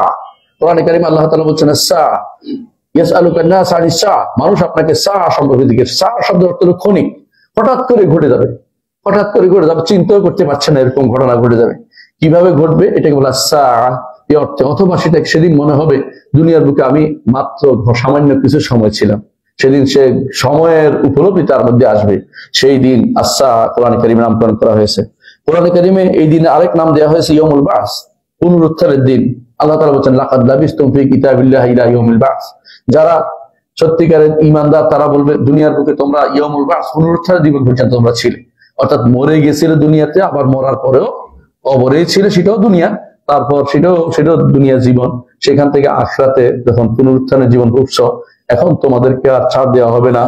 কোরআনে কারিমে আল্লাহ তাআলা বলছেন সা ইয়াসআলুকা নাস আনিস সা, মানুষ আপনাকে সা সম্পর্কে জিজ্ঞেস। সা শব্দের অর্থ হলো ক্ষণিক, হঠাৎ করে ঘটে যাবে, হঠাৎ করে ঘটে যাবে, চিন্তাও করতে পারছেন না এরকম ঘটনা ঘটে যাবে। কিভাবে ঘটবে এটাকে বলা সা এই অর্থে। অথবা সেটা সেদিন মনে হবে দুনিয়ার বুকে আমি মাত্র সামান্য কিছু সময় ছিলাম, সেদিন সে সময়ের উপলব্ধি তার মধ্যে আসবে, সেই দিন আসা কোরআনে কারিমে নামকরণ করা হয়েছে। কোরআনে কারিমে এই দিনে আরেক নাম দেওয়া হয়েছে ইয়াউমুল বাস, পুনরুত্থানের দিন। আল্লাহ তাআলা বলেন লাকাদ লাবিসতুম ফি কিতাবিল্লাহি ইলা ইয়াউমিল বাস, যারা সত্যিকারের ঈমানদার তারা বলবে দুনিয়ার বুকে তোমরা ইয়াউমুল বাস, পুনরুত্থানের দিবস পর্যন্ত তোমরা ছিলে। অর্থাৎ মরে গেছিলে দুনিয়াতে, আবার মরার পরেও কবরেই ছিল, সেটাও দুনিয়া, তারপর সেটাও দুনিয়ার জীবন। সেখান থেকে আখিরাতে যখন পুনরুত্থানের জীবন উঠছ, এখন তোমাদেরকে আর ছাড় দেওয়া হবে না।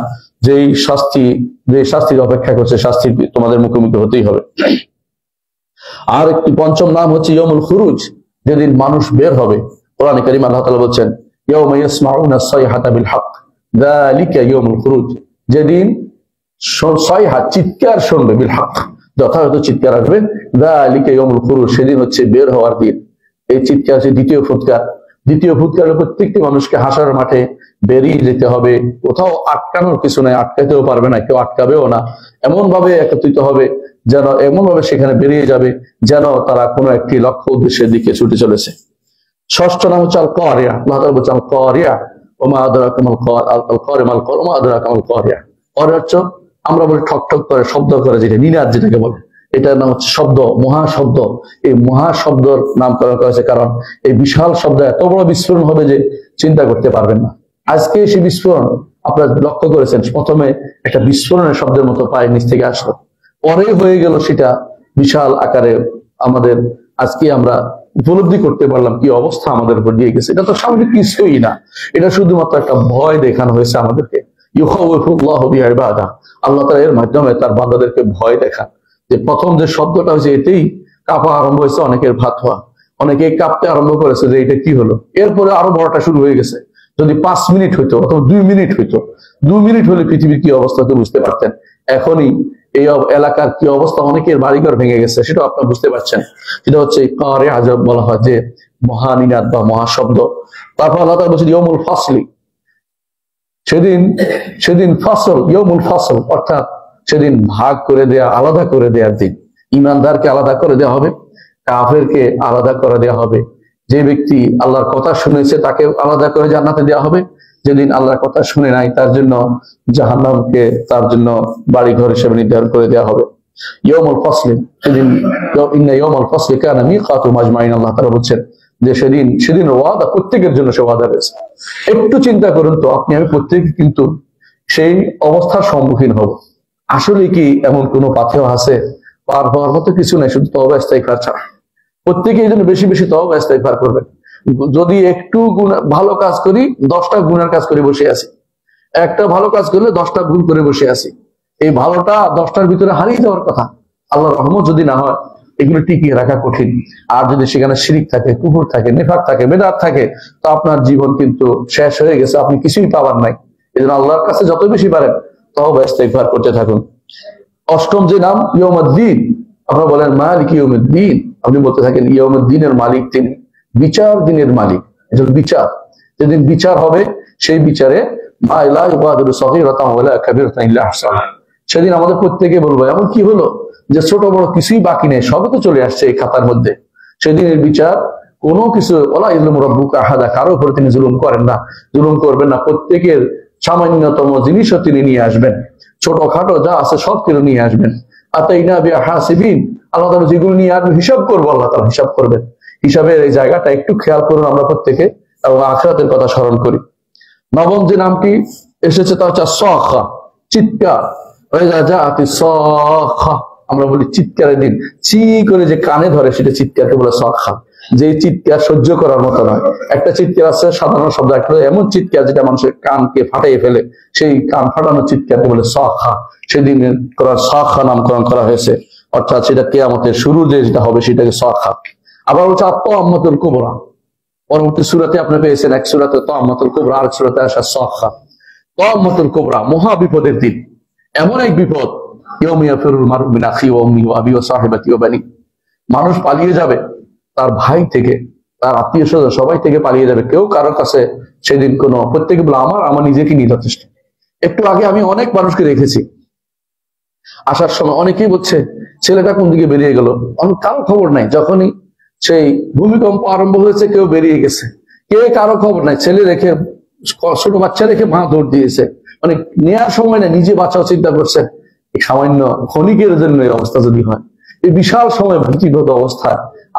যে শাস্তির অপেক্ষা করছে, শাস্তি তোমাদের মুখোমুখি হতেই হবে। আর একটি পঞ্চম নাম হচ্ছে ইয়াউমুল খুরুজ, যেদিন মানুষ বের হবে। কোরআনে কারিমে আল্লাহ তাআলা বলছেন ইয়াউমা ইয়াসমাউনা সাইহাতা বিল হক, যালিকা ইয়াউমুল খুরুজ, যেদিন সয়হা চিৎকার শুনবে বিল হক, যথাযথ চিৎকার আসবে। যালিকা ইয়াউমুল খুরুজ, সেদিন হচ্ছে বের হওয়ার দিন। এই চিৎকার হচ্ছে দ্বিতীয় ফুৎকার। দ্বিতীয় ফুৎকারে প্রত্যেকটি মানুষকে হাসার মাঠে বেরিয়ে যেতে হবে। কোথাও আটকানোর কিছু নাই, আটকাতেও পারবে না, কেউ আটকাবেও না। এমন ভাবে একত্রিত হবে যেন, এমন ভাবে সেখানে বেরিয়ে যাবে যেন তারা কোনো একটি লক্ষ্য উদ্দেশ্যের দিকে ছুটে চলেছে। ষষ্ঠ নাম হচ্ছে আল কারিয়া। আল্লাহ তাআলা বলছেন আল কারিয়া ওমা আদরাকা মাল কারিয়া। কারিয়া হচ্ছে আমরা বলি ঠক ঠক করে শব্দ করে, যেটা নিনাদ যেটাকে বলে, এটার নাম হচ্ছে শব্দ, মহাশব্দ। এই মহাশব্দর নামকরণ করা হয়েছে কারণ এই বিশাল শব্দ এত বড় বিস্ফোরণ হবে যে চিন্তা করতে পারবেন না। আজকে সেই বিস্ফোরণ আপনারা লক্ষ্য করেছেন, প্রথমে একটা বিস্ফোরণের শব্দের মতো পায়ের নিচ থেকে আসলো, পরে হয়ে গেল সেটা বিশাল আকারে। আমাদের আজকে আমরা উপলব্ধি করতে পারলাম কি অবস্থা আমাদের উপর দিয়ে গেছে। এটা তো স্বাভাবিক কিছুই না, এটা শুধুমাত্র একটা ভয় দেখানো হয়েছে আমাদেরকে। ইউখাউফুল্লাহু বিইবাদা, আল্লাহ তাআলা এর মাধ্যমে তার বান্দাদেরকে ভয় দেখান। যে প্রথম যে শব্দটা হয়েছে এতেই কাঁপা আরম্ভ হয়েছে, অনেকের ভাত হওয়া, অনেকে কাঁপতে আরম্ভ করেছে যে এটা কি হলো। এরপরে আরো বড়টা শুরু হয়ে গেছে। যদি 5 মিনিট হইতো অথবা 2 মিনিট হইতো, 2 মিনিট হলে পৃথিবীর কি অবস্থা তো বুঝতে পারতেন। এখনই এই এলাকার কি অবস্থা, অনেকের বাড়িঘর ভেঙে গেছে, সেটা আপনারা বুঝতে পারছেন। সেটা হচ্ছে কারে আজব বলা হয়, যে মহানিনাদ বা মহাশব্দ। তারপর আল্লাহ তাআলা বলছেন ইয়াউমুল ফাসলি, সেদিন ফসল, ইয়াউমুল ফসল অর্থাৎ সেদিন ভাগ করে দেয়া, আলাদা করে দেওয়ার দিন। ইমানদারকে আলাদা করে দেওয়া হবে, কাফেরকে আলাদা করে দেওয়া হবে। যে ব্যক্তি আল্লাহর কথা শুনেছে তাকে আলাদা করে জান্নাতে দেওয়া হবে, যেদিন আল্লাহর কথা শুনে নাই তার জন্য জাহান্নামকে তার জন্য বাড়ি ঘর হিসেবে নির্ধারণ করে দেওয়া হবে। ইয়াউমুল ফসলি, সেদিন ইন্না ইয়াউমাল ফসলি কানা মিকাতুহুম আজমাইন, আল্লাহ তাআলা বলছেন যে সেদিন ওয়াদা প্রত্যেকের জন্য, সে ওয়াদা রয়েছে। একটু চিন্তা করুন তো, আপনি আমি প্রত্যেকে কিন্তু সেই অবস্থার সম্মুখীন হব। আসলে কি এমন কোনো পাথেয় আছে? পার হওয়ার মতো কিছু নাই, শুধু তওবা ইস্তেগফার ছাড়া। প্রত্যেকে এই জন্য বেশি বেশি তওবা ইস্তেগফার করবেন। যদি একটু ভালো কাজ করি, 10টা গুনার কাজ করে বসে আছি। একটা ভালো কাজ করলে 10টা ভুল করে বসে আছি। এই ভালোটা 10টার ভিতরে হারিয়ে যাওয়ার কথা। আল্লাহর রহমত যদি না হয়, এগুলো টিকিয়ে রাখা কঠিন। আর যদি সেখানে শিরিক থাকে, কুফর থাকে, নিফাক থাকে, বেদাত থাকে, তো আপনার জীবন কিন্তু শেষ হয়ে গেছে, আপনি কিছুই পাবার নাই। এই জন্য আল্লাহর কাছে যত বেশি পারেন তওবা ইস্তেগফার করতে থাকুন। অষ্টম যে নাম ইয়াউমুদ্দিন, আপনারা বলেন মালিক ইয়াউমুদ্দিন, আপনি বলতে থাকেন ইয়াউমুদ্দিনের মালিক তিনি, বিচার দিনের মালিক। এটা বিচার, যেদিন বিচার হবে সেই বিচারে মা লা ইউগাদিরু সগীরাতান ওয়ালা কাবীরাতান ইল্লা আহসাহা। সেদিন আমাদের প্রত্যেকে বলবো এমন কি হলো যে ছোট বড় কিছুই বাকি নেই, সবই তো চলে আসছে এই খাতার মধ্যে। সেদিনের বিচার কোনো কিছু, ওয়ালা ইযলিমু রাব্বুকা আহাদা, কারো উপরে তিনি জুলুম করেন না, জুলুম করবেন না। প্রত্যেকের সামান্যতম জিনিসও তিনি নিয়ে আসবেন, ছোটখাটো যা আছে সব কিছু নিয়ে আসবেন। আতাইনা বিহাসিবিন, আল্লাহ তাআলা যেগুলো নিয়ে আসবেন হিসাব করবো, আল্লাহ তাআলা হিসাব করবেন। হিসাবের এই জায়গাটা একটু খেয়াল করুন আমরা প্রত্যেকে, এবং আখিরাতের কথা স্মরণ করি। নবম যে নামটি এসেছে তা হচ্ছে সাখা, চিৎকার। আমরা বলি চিৎকারের দিন, চি করে যে কানে ধরে সেটা চিৎকারকে বলে সাখা। যে চিৎকার সহ্য করার মতো নয়। একটা চিৎকার আছে সাধারণ শব্দ, একটা এমন চিৎকার যেটা মানুষের কানকে ফাটিয়ে ফেলে, সেই কান ফাটানো চিৎকারকে বলে সাখা। সেদিন করার সাখা নামকরণ করা হয়েছে, অর্থাৎ সেটা কিয়ামতের শুরু যেটা হবে সেটাকে সাখা। আবার হচ্ছে আত-তাম্মাতুল কুবরা, পরবর্তী সূরাতে আপনি পেয়েছেন, এক সূরাতে তাম্মাতুল কুবরা, আর সূরাতে আসা সাখা। তাম্মাতুল কুবরা মহা বিপদের দিন, এমন এক বিপদ, ইয়াউমা ইয়াফিরুল মারউ মিন আখিহি ওয়া উম্মিহি ওয়া আবিহি ওয়া সাহিবাতিহি ওয়া বানিহি, মানুষ পালিয়ে যাবে তার ভাই থেকে, তার আত্মীয় স্বজন সবাই থেকে পালিয়ে যাবে। কেউ কারো কাছে সেদিন কোনো, প্রত্যেকে বলে আমার নিজেকে নিয়ে যথেষ্ট। একটু আগে আমি অনেক মানুষকে দেখেছি আসার সময়, অনেকেই বলছে ছেলেটা কোন দিকে বেরিয়ে গেল, কারো খবর নাই। যখনই সেই ভূমিকম্প আরম্ভ হয়েছে কেউ বেরিয়ে গেছে, কারো খবর নাই। ছেলে রেখে, ছোট বাচ্চা রেখে মা দৌড় দিয়েছে, মানে নেওয়ার সময় না, নিজে বাঁচাও চিন্তা করছে। এই সামান্য ক্ষণিকের জন্য এই অবস্থা যদি হয়, এই বিশাল সময় ভীতিগত অবস্থা,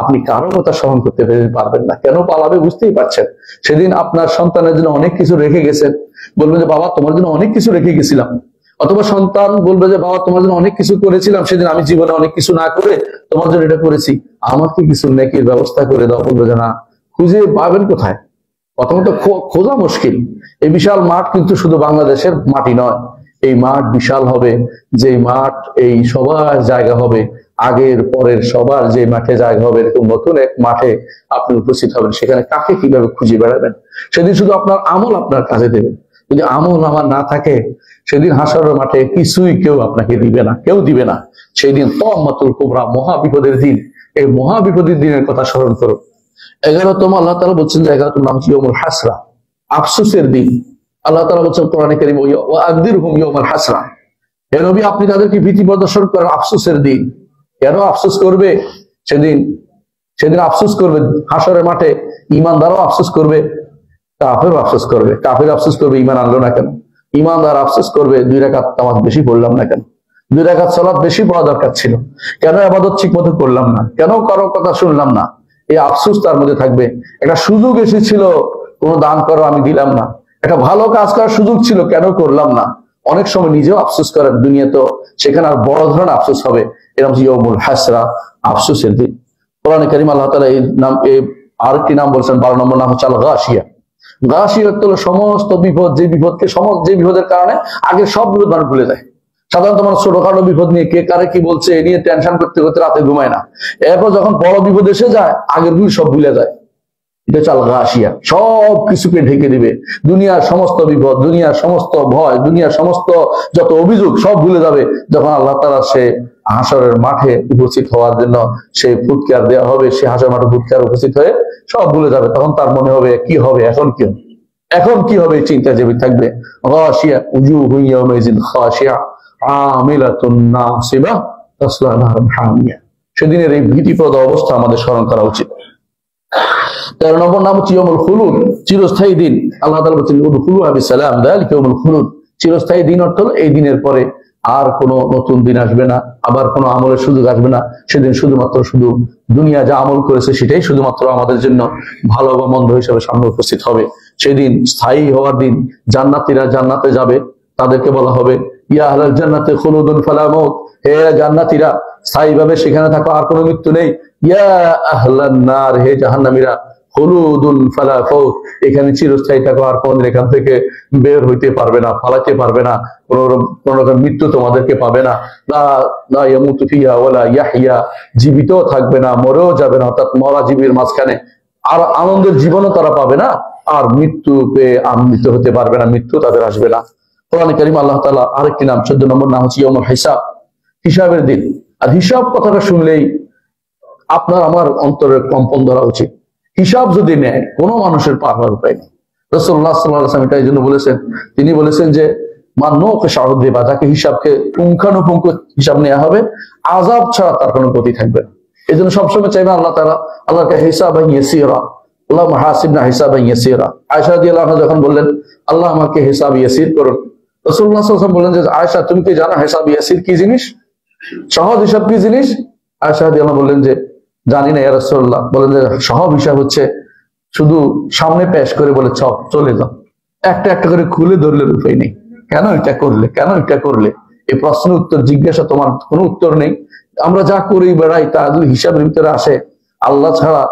আপনি কারো কথা স্মরণ করতে পারবেন না। কেন পালাবে বুঝতেই পারছেন। সেদিন আপনার সন্তানের জন্য অনেক কিছু রেখে গেছেন, বলবেন যে বাবা তোমার জন্য অনেক কিছু রেখে গেছিলাম। অথবা সন্তান বলবে যে বাবা তোমার জন্য অনেক কিছু করেছিলাম, সেদিন আমি জীবনে অনেক কিছু না করে তোমার জন্য এটা করেছি, আমাকে কিছু নেকির ব্যবস্থা করে দাও। বলবে যে না, খুঁজে পাবেন কোথায়? প্রথমত খোঁজা মুশকিল। এই বিশাল মাঠ কিন্তু শুধু বাংলাদেশের মাটি নয়, এই মাঠ বিশাল হবে। যে মাঠ, এই সবার জায়গা হবে, আগের পরের সবার যে মাঠে জায়গা হবে, এরকম নতুন এক মাঠে আপনি উপস্থিত হবেন। সেখানে কাকে কিভাবে খুঁজে বেড়াবেন? সেদিন শুধু আপনার আমল আপনার কাজে দেবেন। যদি আমল আমার না থাকে সেদিন হাসরের মাঠে কিছুই কেউ আপনাকে দিবে না, কেউ দিবে না। সেই দিন তাম্মাতুল কুবরা, মহা বিপদের দিন। এই মহা বিপদের দিনের কথা স্মরণ করো। 11তম আল্লাহ তাআলা বলছেন যে 11তম নাম হচ্ছে ইয়াউমুল হাসরা, আফসোসের দিন। আল্লাহ তাআলা বলছেন কোরআনে কারীম, ওয়া আনদিরহুম ইয়াউমাল হাসরা, হে নবী আপনি তাদেরকে ভীতি প্রদর্শন করেন আফসোসের দিন। কেন আফসোস করবে? সেদিন আফসোস করবে হাসরের মাঠে। ঈমানদারও আফসোস করবে, কাফেরও আফসোস করবে। কাফের আফসোস করবে ঈমান আনলো না কেন, ঈমানদার আফসোস করবে 2 রাকাত নামাজ বেশি পড়লাম না কেন, 2 রাকাত সালাত বেশি পড়া দরকার ছিল, কেন ইবাদত ঠিক মতো করলাম না, কেন কারো কথা শুনলাম না। এই আফসোস তার মধ্যে থাকবে। একটা সুযোগ এসেছিল কোনো দান করো আমি দিলাম না, একটা ভালো কাজ করার সুযোগ ছিল কেন করলাম না। অনেক সময় নিজেও আফসোস করেন দুনিয়া, তো সেখানে আর বড় ধরনের আফসোস হবে। এরকম ইয়াউমুল হাসরা, আফসোসের দিন। কোরআনে কারীম আল্লাহ তাআলা এই নাম, আরেকটি নাম বলেছেন 12 নম্বর নাম হচ্ছে আল গাশিয়া। গাশিয়া হলো সমস্ত বিপদ, যে বিপদের কারণে আগে সব বিপদ মানুষ ভুলে যায়। সাধারণত মানুষ ছোটখাটো বিপদ নিয়ে কে কারে কি বলছে এ নিয়ে টেনশন করতে করতে রাতে ঘুমায় না। এরপর যখন বড় বিপদ এসে যায় আগের গুলো সব ভুলে যায়। এটা হচ্ছে আল গাশিয়া, সব কিছুকে ঢেকে দিবে। দুনিয়ার সমস্ত বিপদ, দুনিয়ার সমস্ত ভয়, দুনিয়ার সমস্ত যত অভিযোগ সব ভুলে যাবে যখন আল্লাহ তাআলা সে হাসরের মাঠে উপস্থিত হওয়ার জন্য সে ফুৎকার দেওয়া হবে। সে হাসরের মাঠে ফুৎকার উপস্থিত হয়ে সব ভুলে যাবে। তখন তার মনে হবে কি হবে, এখন কি হবে, চিন্তা জেবে থাকবে। গাশিয়া উজুহু ইয়াওমাইযিন খাশিয়া আমিলাতুন নাসিবা তাসলা নারান হামিয়া। সেদিনের এই ভীতিপ্রদ অবস্থা আমাদের স্মরণ করা উচিত। 13 নম্বর নাম হচ্ছে ইয়াউমুল খুলুদ, চিরস্থায়ী দিন। আল্লাহ তাআলা বলেছেন উদখুলুহা বিসালাম যালিকা ইয়াউমুল খুলুদ। চিরস্থায়ী দিন অর্থ হলো এই দিনের পরে আর কোনো নতুন দিন আসবে না, আবার কোনো আমলের সুযোগ আসবে না। সেদিন শুধুমাত্র শুধু দুনিয়া যা আমল করেছে সেটাই শুধুমাত্র আমাদের জন্য ভালো বা মন্দ হিসেবে সামনে উপস্থিত হবে। সেদিন স্থায়ী হওয়ার দিন। জান্নাতীরা জান্নাতে যাবে, তাদেরকে বলা হবে ইয়া আহলাল জান্নাতি খুলুদুন ফালা মাউত, হে জান্নাতীরা স্থায়ীভাবে সেখানে থাকো, আর কোনো মৃত্যু নেই। ইয়া আহলান নার, হে জাহান্নামীরা খুলুদুন ফালা ফাউত, এখানে চিরস্থায়ী থাকো, আর কোনদিন এখান থেকে বের হইতে পারবে না, পালাতে পারবে না, কোন রকম মৃত্যু তোমাদেরকে পাবে না। লা ইয়ামুতু ফিহা ওয়ালা ইয়াহইয়া, জীবিতও থাকবে না মরেও যাবে না, অর্থাৎ মরা জীবের মাঝখানে আর আনন্দের জীবনও তারা পাবে না, আর মৃত্যু পেয়ে আনন্দিত হতে পারবে না, মৃত্যু তাদের আসবে না। কোরআনে কারীম আল্লাহ তাআলা আরেকটি নাম 14 নম্বর নাম হচ্ছে ইয়াউমুল হিসাব, হিসাবের দিন। আর হিসাব কথাটা শুনলেই আপনার আমার অন্তরের কম্পন ধরা উচিত। হিসাব যদি নেয় কোনো মানুষের পার হওয়ার উপায় নেই। রাসূলুল্লাহ সাল্লাল্লাহু আলাইহি ওয়াসাল্লাম এটাই জন্য বলেছেন, তিনি বলেছেন যে মান্নুকে শাহদ দেবা, যাকে হিসাবকে পুঙ্খানুপুঙ্খ হিসাব নেওয়া হবে, আযাব ছাড়া তার কোনো গতি থাকবে না। এই জন্য সবসময় চাইবে আল্লাহ তাআলা আল্লাহকে হিসাবান ইয়াসীরা, আল্লাহুম্মা হাসিবনা হিসাবান ইয়াসীরা। আয়েশা রাদিয়াল্লাহু আনহা যখন বললেন আল্লাহ আমাকে হিসাব ইয়াসীর করুন, রাসূলুল্লাহ সাল্লাল্লাহু আলাইহি ওয়াসাল্লাম বললেন যে আয়েশা তুমি কি জানো হিসাব ইয়াসীর কি জিনিস, সহজ হিসাব কি জিনিস? আয়েশা রাদিয়াল্লাহু বললেন যে জানি না ইয়া রাসূলুল্লাহ। বলেন যে সহজ হিসাব হচ্ছে শুধু সামনে পেশ করে বলে চলে যাও, একটা একটা করে খুলে ধরলে উপায় নেই। কেন এটা করলে, কেন এটা করলে, এই প্রশ্নের উত্তর জিজ্ঞাসা তোমার কোনো উত্তর নেই। আমরা যা করি বেড়াই তা যদি হিসাবের ভিতরে আসে, আল্লাহ ছাড়া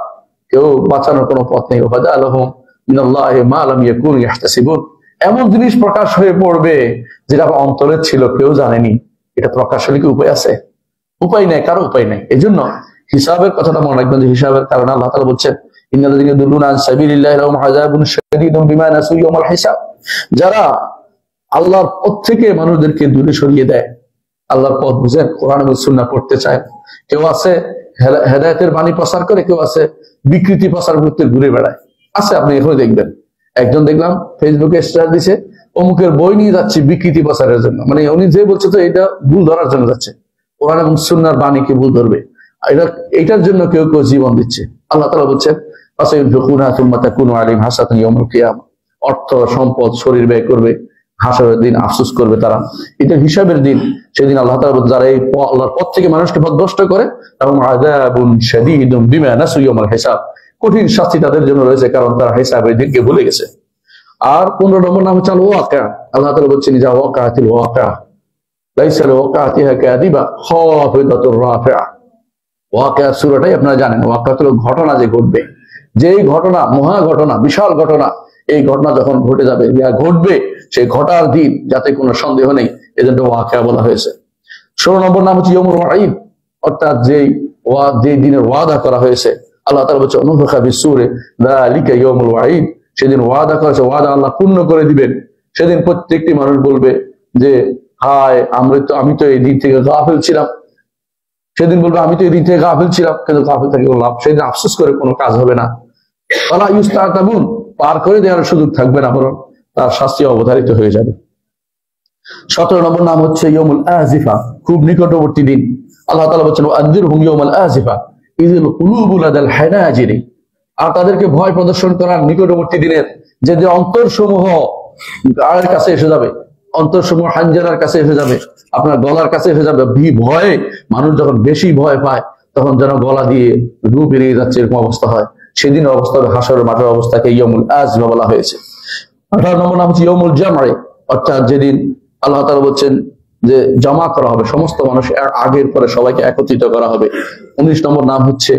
কেউ বাঁচানোর কোনো পথ নেই। ফাজাআলাহুম মিনাল্লাহি মা লাম ইয়াকুনু ইয়াহতাসিবুন, এমন জিনিস প্রকাশ হয়ে পড়বে যেটা অন্তরে ছিল কেউ জানেনি। এটা প্রকাশ হলে কি উপায় আছে? উপায় নেই, কারো উপায় নেই। এই জন্য হিসাবের কথাটা মনে রাখবেন যে হিসাবের কারণে আল্লাহ তাআলা বলছেন ইন্নাল্লাযীনা ইয়াদুল্লুনা আন সাবিলিল্লাহি লাহুম আযাবুন শাদীদুন বিমা নাসু ইয়াওমাল হিসাব। যারা আল্লাহর পথ থেকে মানুষদেরকে দূরে সরিয়ে দেয়, আল্লাহর পথ বুঝেন, কোরআন এবং সুন্নাহ পড়তে চায়, কেউ আছে হেদায়েতের বাণী প্রচার করে, কেউ আছে বিকৃতি প্রচার করতে ঘুরে বেড়ায়। আছে, আপনি এখনো দেখবেন। একজন দেখলাম ফেসবুকে স্ট্যাটাস দিছে অমুকের বই নিয়ে যাচ্ছে বিকৃতি প্রচারের জন্য, মানে উনি যে বলছে তো এটা ভুল ধরার জন্য যাচ্ছে, কোরআন এবং সুন্নাহর বাণীকে ভুল ধরবে, এটার জন্য কেউ কেউ জীবন দিচ্ছে। আল্লাহ তাআলা বলছেন ফাসাইয়ুনফিকুনা সুম্মা তাকুনু আলাইহিম হাসরাতান ইয়াউমাল কিয়ামা, অর্থ সম্পদ শরীর ব্যয় করবে, হাসরের দিন আফসোস করবে তারা। এটা হিসাবের দিন। সেদিন আল্লাহ তাআলা যারা এই আল্লাহর পথ থেকে মানুষকে পথভ্রষ্ট করে এবং আযাবুন শাদীদুন বিমা নাসু ইয়াউমাল হিসাব, কঠিন শাস্তি তাদের জন্য রয়েছে, কারণ তারা হিসাবের দিনকে ভুলে গেছে। আর 15 নম্বর নাম হচ্ছে আল ওয়াকিয়া। আল্লাহ তাআলা বলছেন যা ওয়াকাতিল ওয়াকিয়া লাইসা লিওয়াকাতিহা কাযিবা খাফিদাতুর রাফিআ। ওয়াকিয়া সূরাটাই আপনারা জানেন, ওয়াকিয়া হলো ঘটনা যে ঘটবে, যেই ঘটনা মহা ঘটনা, বিশাল ঘটনা, এই ঘটনা যখন ঘটে যাবে, যা ঘটবে সেই ঘটার দিন যাতে কোনো সন্দেহ নেই, এজন্য ওয়াকিয়া বলা হয়েছে। 16 নম্বর নাম হচ্ছে ইয়াউমুল ওয়াঈদ, অর্থাৎ যেই দিনের ওয়াদা করা হয়েছে। আল্লাহ তাআলা বলছেন অনুফিখা ফিস-সূরি যালিকা ইয়াউমুল ওয়াঈদ, সেদিন ওয়াদা করেছে, ওয়াদা আল্লাহ পূর্ণ করে দিবেন। সেদিন প্রত্যেকটি মানুষ বলবে যে হায় আমি তো এই দিন থেকে গাফিল ছিলাম। সেদিন বলবে আমি তো এই দিন থেকে গাফিল ছিলাম, কিন্তু গাফিল থেকে লাভ, সেদিন আফসোস করে কোনো কাজ হবে না। ওয়ালা ইউস্তাতাবুন, পার করে দেওয়ার সুযোগ থাকবে না, বরং তার শাস্তি অবধারিত হয়ে যাবে। 17 নম্বর নাম হচ্ছে ইয়মুল আজিফা, খুব নিকটবর্তী দিন। আল্লাহ তাআলা বলেছেন আনযিরহুম ইয়াওমাল আজিফা ইযিল কুলুবু লাদাল হানাজিরি, আর তাদেরকে ভয় প্রদর্শন করার নিকটবর্তী দিনের যে অন্তরসমূহ গায়ের কাছে এসে যাবে, অন্তরসমূহ হানজারার কাছে এসে যাবে, আপনার গলার কাছে এসে যাবে। ভয়ে মানুষ যখন বেশি ভয় পায় তখন যেন গলা দিয়ে রু বেরিয়ে যাচ্ছে, এরকম অবস্থা হয়। সেদিনের অবস্থা হবে হাসরের মাঠের অবস্থাকে ইয়মুল আজিফা বলা হয়েছে। 18 নম্বর নাম হচ্ছে ইয়মুল জামঈ, অর্থাৎ যেদিন আল্লাহ তাআলা বলছেন যে জমা করা হবে, সমস্ত মানুষ আগের পরে সবাইকে একত্রিত করা হবে। 19 নম্বর নাম হচ্ছে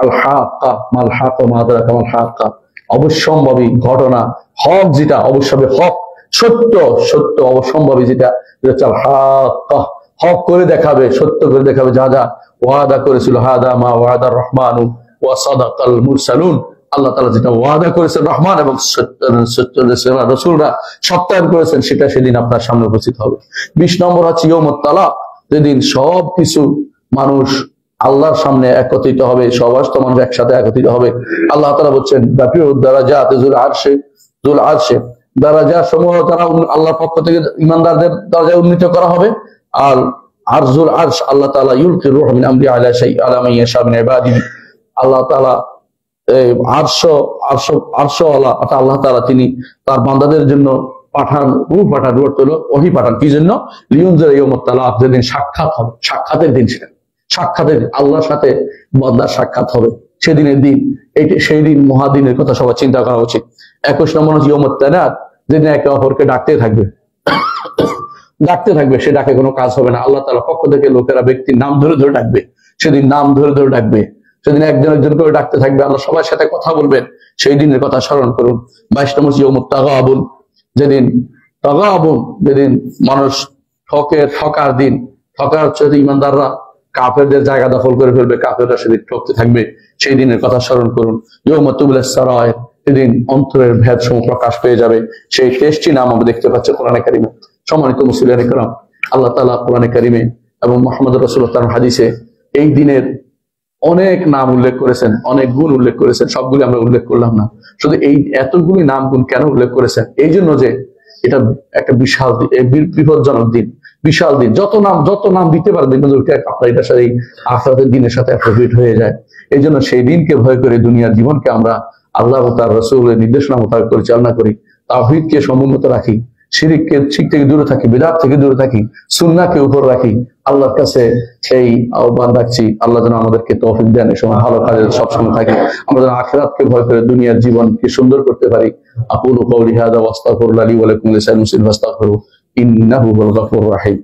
আল হাক্কা মাল হাক্কা মা আদরাকা মাল হাক্কা, অবশ্যম্ভাবী ঘটনা, হক যেটা অবশ্যই হক, সত্য সত্য অবশ্যম্ভাবী যেটা হচ্ছে আল হাক্কা, হক করে দেখাবে, সত্য করে দেখাবে। যা যা ওয়াদা করেছিল, হাদা মা ওয়াদার রহমানু ওয়া সাদাকাল মুরসালুন, আল্লাহ তাআলা যেটা ওয়াদা করেছেন রহমান এবং রাসূলরা সত্যায়ন করেছেন, সেটা সেদিন আপনার সামনে উপস্থিত হবে। 20 নম্বর হচ্ছে ইয়াউমুত তালাক, যেদিন সবকিছু মানুষ আল্লাহর সামনে একত্রিত হবে, সমস্ত মানুষ একসাথে একত্রিত হবে। আল্লাহ তাআলা বলছেন দারাজাত যুল আরশে, দারাজা সমূহ তারা আল্লাহর পক্ষ থেকে ইমানদারদের দরজায় উন্নীত করা হবে। আর আরজুল আরশ, আল্লাহ তাআলা ইউলকি রূহ মিন আমরি আলা শাই আলা মান ইয়াশা মিন ইবাদিহি, আল্লাহ তাআলা আল্লাহ তাআলা তিনি তার বান্দাদের জন্য পাঠান, রূহ হলো ওহী পাঠান। কি জন্য? লিউনজিরা ইয়াউমাত তালাক, যেদিন সাক্ষাৎ হবে, সাক্ষাতের দিন, সেটা সাক্ষাতের, আল্লাহর সাথে বান্দার সাক্ষাৎ হবে সেদিনের দিন। সেই দিন মহাদিনের কথা সবাই চিন্তা করা উচিত। 21 নম্বর হচ্ছে ইয়াউমুত তানাদ, যেদিন একে অপরকে ডাকতে থাকবে, সে ডাকে কোনো কাজ হবে না। আল্লাহ তাআলার পক্ষ থেকে লোকেরা ব্যক্তির নাম ধরে ধরে ডাকবে, সেদিন নাম ধরে ধরে ডাকবে, সেদিন একজন একজন করে ডাকতে থাকবে, আল্লাহ সবার সাথে কথা বলবেন, সেই দিনের কথা স্মরণ করুন। 22 নম্বর ইয়াউমুত তাগাবুন, যেদিন মানুষ ঠকার দিন, ঠকার হচ্ছে ইমানদাররা কাফেরদের জায়গা দখল করে ফেলবে, কাফেররা সেদিন ঠকতে থাকবে, সেই দিনের কথা স্মরণ করুন। ইয়াউমা তুবলাস সারায়ের, সেদিন অন্তরের ভেদ সমূহ প্রকাশ পেয়ে যাবে, সেই টেস্টি নাম আমরা দেখতে পাচ্ছি কোরআনে কারিমে। সম্মানিত মুসলিয়ানে কেরাম, আল্লাহ তাআলা কোরআনে কারিমে এবং মুহাম্মদ রাসূলুল্লাহ তার হাদিসে এই দিনের অনেক নাম উল্লেখ করেছেন, অনেক গুণ উল্লেখ করেছেন, সবগুলি আমরা উল্লেখ করলাম না। শুধু এই এতগুলি নাম গুণ কেন উল্লেখ করেছেন? এই জন্য যে এটা একটা বিশাল বিপজ্জনক দিন, বিশাল দিন। যত নাম দিতে পারবেন আপনার এটার সাথে আখিরাতের দিনের সাথে অ্যাপ্রোপ্রিয়েট হয়ে যায়। এই জন্য সেই দিনকে ভয় করে দুনিয়ার জীবনকে আমরা আল্লাহ ও তার রাসূলের নির্দেশনা মোতাবেক পরিচালনা করি, তাওহীদকে সমুন্নত রাখি, শিরককে ঠিক থেকে দূরে থাকি, বিদআত থেকে দূরে থাকি, সুন্নাহকে উপর রাখি। আল্লাহর কাছে সেই আহ্বান রাখছি, আল্লাহ যেন আমাদেরকে তৌফিক দেন, এই সময় ভালো কাজে সবসময় থাকি, আমরা যেন আখিরাতকে ভয় করে দুনিয়ার জীবনকে সুন্দর করতে পারি। আকুলু কওলি হাযা ওয়াস্তাগফিরুল্লাহ লি ওয়া লাকুম ওয়া লিসাইরিল মুসলিমিন ফাস্তাগফিরু ইন্নাহু হুয়াল গফুরুর রাহিম।